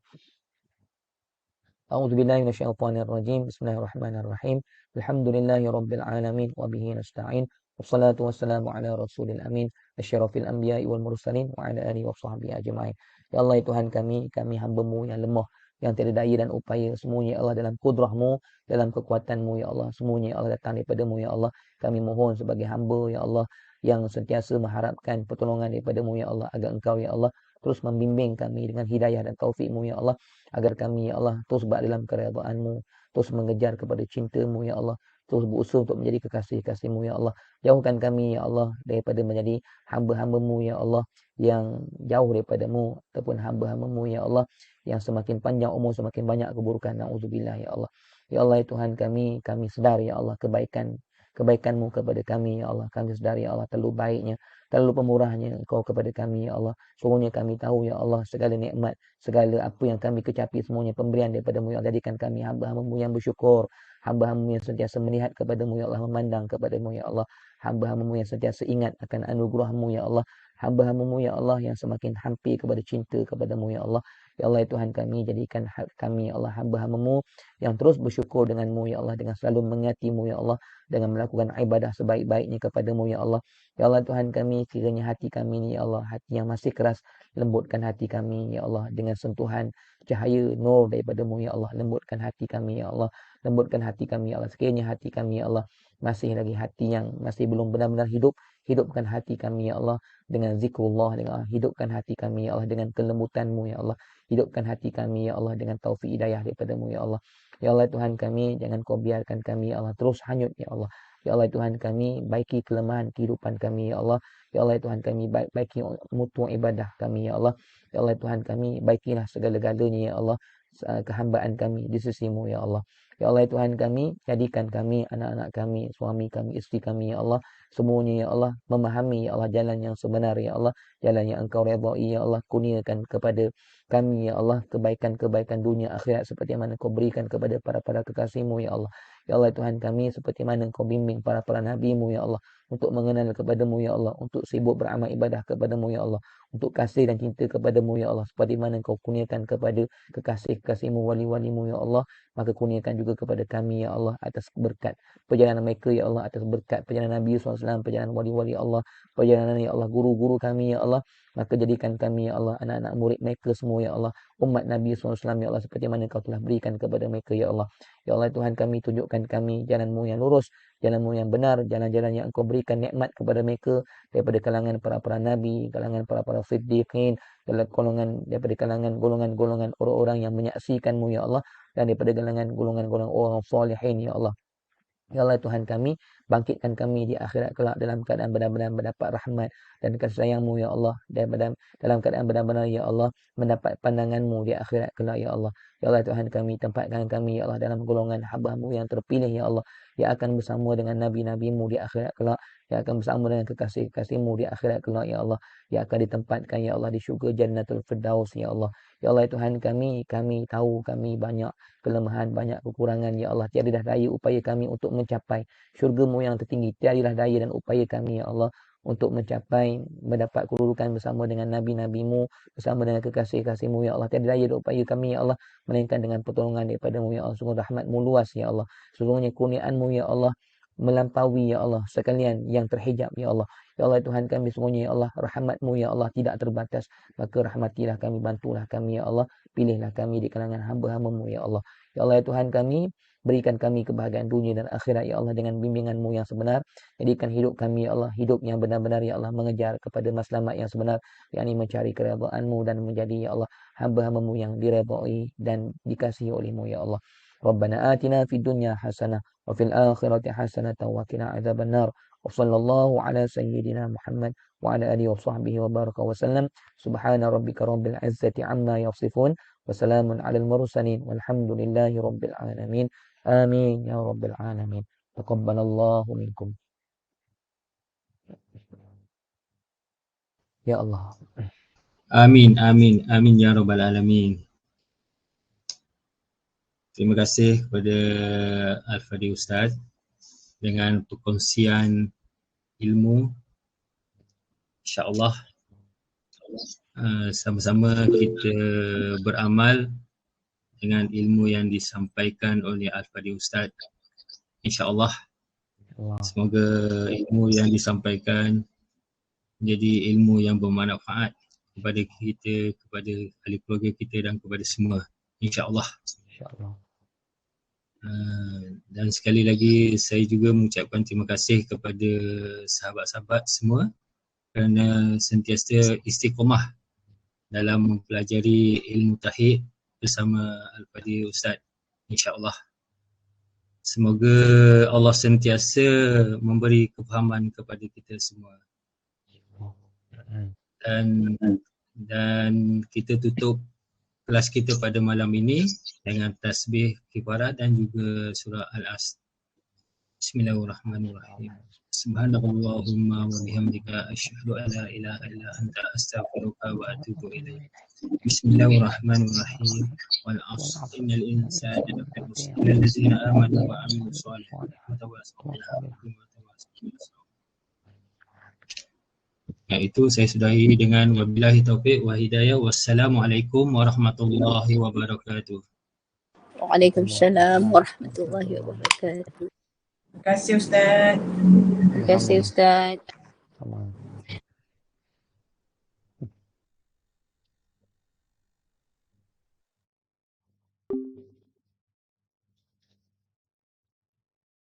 A'udzubillahi minasyaitonir rajim. Bismillahirrahmanirrahim. Alhamdulillahirabbil alamin wa bihi nasta'in. Wassalatu wassalamu ala rasulil amin asyrafil anbiya'i wal mursalin wa ala alihi washabbihi ajma'in. Ya Allah Tuhan kami hamba-Mu yang lemah, yang tiada daya dan upaya. Semuanya Allah dalam kudrah-Mu, dalam kekuatan-Mu ya Allah. Semuanya Allah datang daripada-Mu ya Allah. Kami mohon sebagai hamba ya Allah yang sentiasa mengharapkan pertolongan daripada-Mu ya Allah, agar Engkau ya Allah terus membimbing kami dengan hidayah dan taufik-Mu ya Allah, agar kami ya Allah terus berada dalam keredaan-Mu, terus mengejar kepada cinta-Mu ya Allah, terus berusaha untuk menjadi kekasih-kasih-Mu ya Allah. Jauhkan kami ya Allah daripada menjadi hamba-hamba-Mu ya Allah yang jauh daripada-Mu, ataupun hamba-hamba-Mu ya Allah yang semakin panjang umur semakin banyak keburukan. Nauzubillah ya Allah. Ya Allah ya Tuhan kami sedar ya Allah kebaikan-Mu kepada kami ya Allah. Kami sedar ya Allah terlalu baiknya, terlalu pemurahnya Engkau kepada kami ya Allah. Sungguhnya kami tahu ya Allah segala nikmat, segala apa yang kami kecapi semuanya pemberian daripada-Mu ya Allah. Jadikan kami hamba-hamba-Mu yang bersyukur, hamba-hamba-Mu yang sentiasa melihat kepada-Mu ya Allah, memandang kepada-Mu ya Allah, hamba-hamba-Mu yang sentiasa ingat akan anugerah-Mu ya Allah, hamba-hamba-Mu ya Allah yang semakin hampir kepada cinta kepada-Mu ya Allah. Ya Allah ya Tuhan kami, jadikan kami ya Allah hamba-hamba-Mu yang terus bersyukur dengan-Mu ya Allah, dengan selalu mengingati-Mu ya Allah, dengan melakukan ibadah sebaik-baiknya kepada-Mu ya Allah. Ya Allah Tuhan kami, kiranya hati kami ni ya Allah, hati yang masih keras, lembutkan hati kami ya Allah dengan sentuhan cahaya nur daripada-Mu ya Allah. Lembutkan hati kami ya Allah, lembutkan hati kami ya Allah. Sekiranya hati kami ya Allah masih lagi hati yang masih belum benar-benar hidup, hidupkan hati kami ya Allah dengan zikrullah, dengan hidupkan hati kami ya Allah dengan kelembutan-Mu ya Allah. Hidupkan hati kami ya Allah dengan taufik hidayah daripada-Mu ya Allah. Ya Allah Tuhan kami, jangan Kau biarkan kami ya Allah terus hanyut ya Allah. Ya Allah Tuhan kami, baiki kelemahan kehidupan kami ya Allah. Ya Allah Tuhan kami, baiki mutu ibadah kami ya Allah. Ya Allah Tuhan kami, baikilah segala-galanya ya Allah. kehambaan kami di sisi-Mu ya Allah. Ya Allah Tuhan kami, jadikan kami, anak-anak kami, suami kami, isteri kami ya Allah, semuanya ya Allah memahami ya Allah jalan yang sebenar ya Allah, jalan yang Engkau redai ya Allah. Kurniakan kepada kami ya Allah kebaikan-kebaikan dunia akhirat seperti mana Kau berikan kepada para kekasih-Mu ya Allah. Ya Allah Tuhan kami, seperti mana Kau bimbing para nabi-Mu ya Allah untuk mengenal kepada-Mu ya Allah, untuk sibuk beramal ibadah kepada-Mu ya Allah, untuk kasih dan cinta kepada-Mu ya Allah, seperti mana Kau kurniakan kepada kekasih-kekasih-Mu, wali-wali-Mu ya Allah, maka kurniakan juga kepada kami ya Allah atas berkat perjalanan mereka ya Allah, atas berkat perjalanan Nabi SAW, perjalanan wali-wali Allah, perjalanan ya Allah guru-guru kami ya Allah, maka jadikan kami ya Allah anak-anak murid mereka semua ya Allah, umat Nabi SAW ya Allah, seperti mana Kau telah berikan kepada mereka ya Allah. Ya Allah Tuhan kami, tunjukkan kami jalan-Mu yang lurus, jalan-Mu yang benar, jalan-jalan yang Engkau berikan nikmat kepada mereka daripada kalangan para nabi, kalangan para siddiqin, daripada kalangan golongan-golongan orang-orang yang menyaksikan-Mu ya Allah, dan daripada kalangan golongan-golongan orang salihin ya Allah. Ya Allah Tuhan kami, bangkitkan kami di akhirat kelak dalam keadaan benar-benar mendapat rahmat dan kasih sayang-Mu ya Allah, dan dalam keadaan benar-benar ya Allah mendapat pandangan-Mu di akhirat kelak ya Allah. Ya Allah Tuhan kami, tempatkan kami ya Allah dalam golongan hamba-Mu yang terpilih ya Allah, yang akan bersama dengan nabi-nabi-Mu di akhirat kelak, yang akan bersama dengan kekasih-kekasih-Mu di akhirat kelak ya Allah, yang akan ditempatkan ya Allah di syurga Jannatul Firdaus ya Allah. Ya Allah Tuhan kami tahu kami banyak kelemahan, banyak kekurangan ya Allah. Tiadalah daya upaya kami untuk mencapai syurga-Mu yang tertinggi. Tiadalah daya dan upaya kami ya Allah untuk mencapai mendapat kedudukan bersama dengan nabi-nabi-Mu, bersama dengan kekasih-kekasih-Mu ya Allah. Tiada daya dan upaya kami ya Allah melainkan dengan pertolongan daripada-Mu ya Allah. Sungguh rahmat-Mu luas ya Allah. Sungguhnya kurniaan-Mu ya Allah melampaui ya Allah sekalian yang terhijab ya Allah. Ya Allah Tuhan kami, sungguhnya ya Allah rahmat-Mu ya Allah tidak terbatas. Maka rahmatilah kami, bantulah kami ya Allah. Pilihlah kami di kalangan hamba-hamba-Mu ya Allah. Ya Allah ya Tuhan kami, berikan kami kebahagiaan dunia dan akhirat ya Allah dengan bimbingan-Mu yang sebenar. Jadikan hidup kami ya Allah hidup yang benar-benar ya Allah, mengejar kepada matlamat yang sebenar, yakni mencari keredaan-Mu dan menjadi ya Allah hamba-hamba-Mu yang diredai dan dikasihi oleh-Mu ya Allah. Rabbana atina fid dunya hasanah wa fil akhirati hasanatan wa qina adzabannar. Wa sallallahu ala sayyidina Muhammad wa ala alihi wa sahbihi wa baraka wa sallam. Subhana rabbika rabbil izzati amma yasifun. Wassalamun alal mursalin walhamdulillahi rabbil alamin. Amin ya rabbil alamin. Taqabbalallahu minkum. Ya Allah. Amin, amin, amin ya rabbal alamin. Terima kasih kepada Al-Fadhil Ustaz dengan perkongsian ilmu. InsyaAllah sama-sama kita beramal dengan ilmu yang disampaikan oleh Al-Fadhil Ustaz. InsyaAllah semoga ilmu yang disampaikan menjadi ilmu yang bermanfaat kepada kita, kepada ahli keluarga kita dan kepada semua. InsyaAllah. InsyaAllah. Dan sekali lagi saya juga mengucapkan terima kasih kepada sahabat-sahabat semua kerana sentiasa istiqomah dalam mempelajari ilmu tauhid bersama Al-Fadhil Ustaz, insya-Allah. Semoga Allah sentiasa memberi kefahaman kepada kita semua. Dan kita tutup kelas kita pada malam ini dengan tasbih kifarat dan juga surah Al-Asr. Bismillahirrahmanirrahim. Subhanallahumma wa bihamdika asyhadu an la ilaha illa anta astaghfiruka wa atubu ilaik. Bismillahirrahmanirrahim. Wal 'asr innal insana lafi khusr illa allazina amanu wa 'amilus solihati wa tawassaw bil haqqi wa tawassaw bis sabr. Itu saya sudahi dengan wabillahi taufiq wa hidayah. Wassalamualaikum warahmatullahi wabarakatuh. Waalaikumsalam warahmatullahi wabarakatuh. Terima kasih Ustaz. Terima kasih Ustaz. Sama.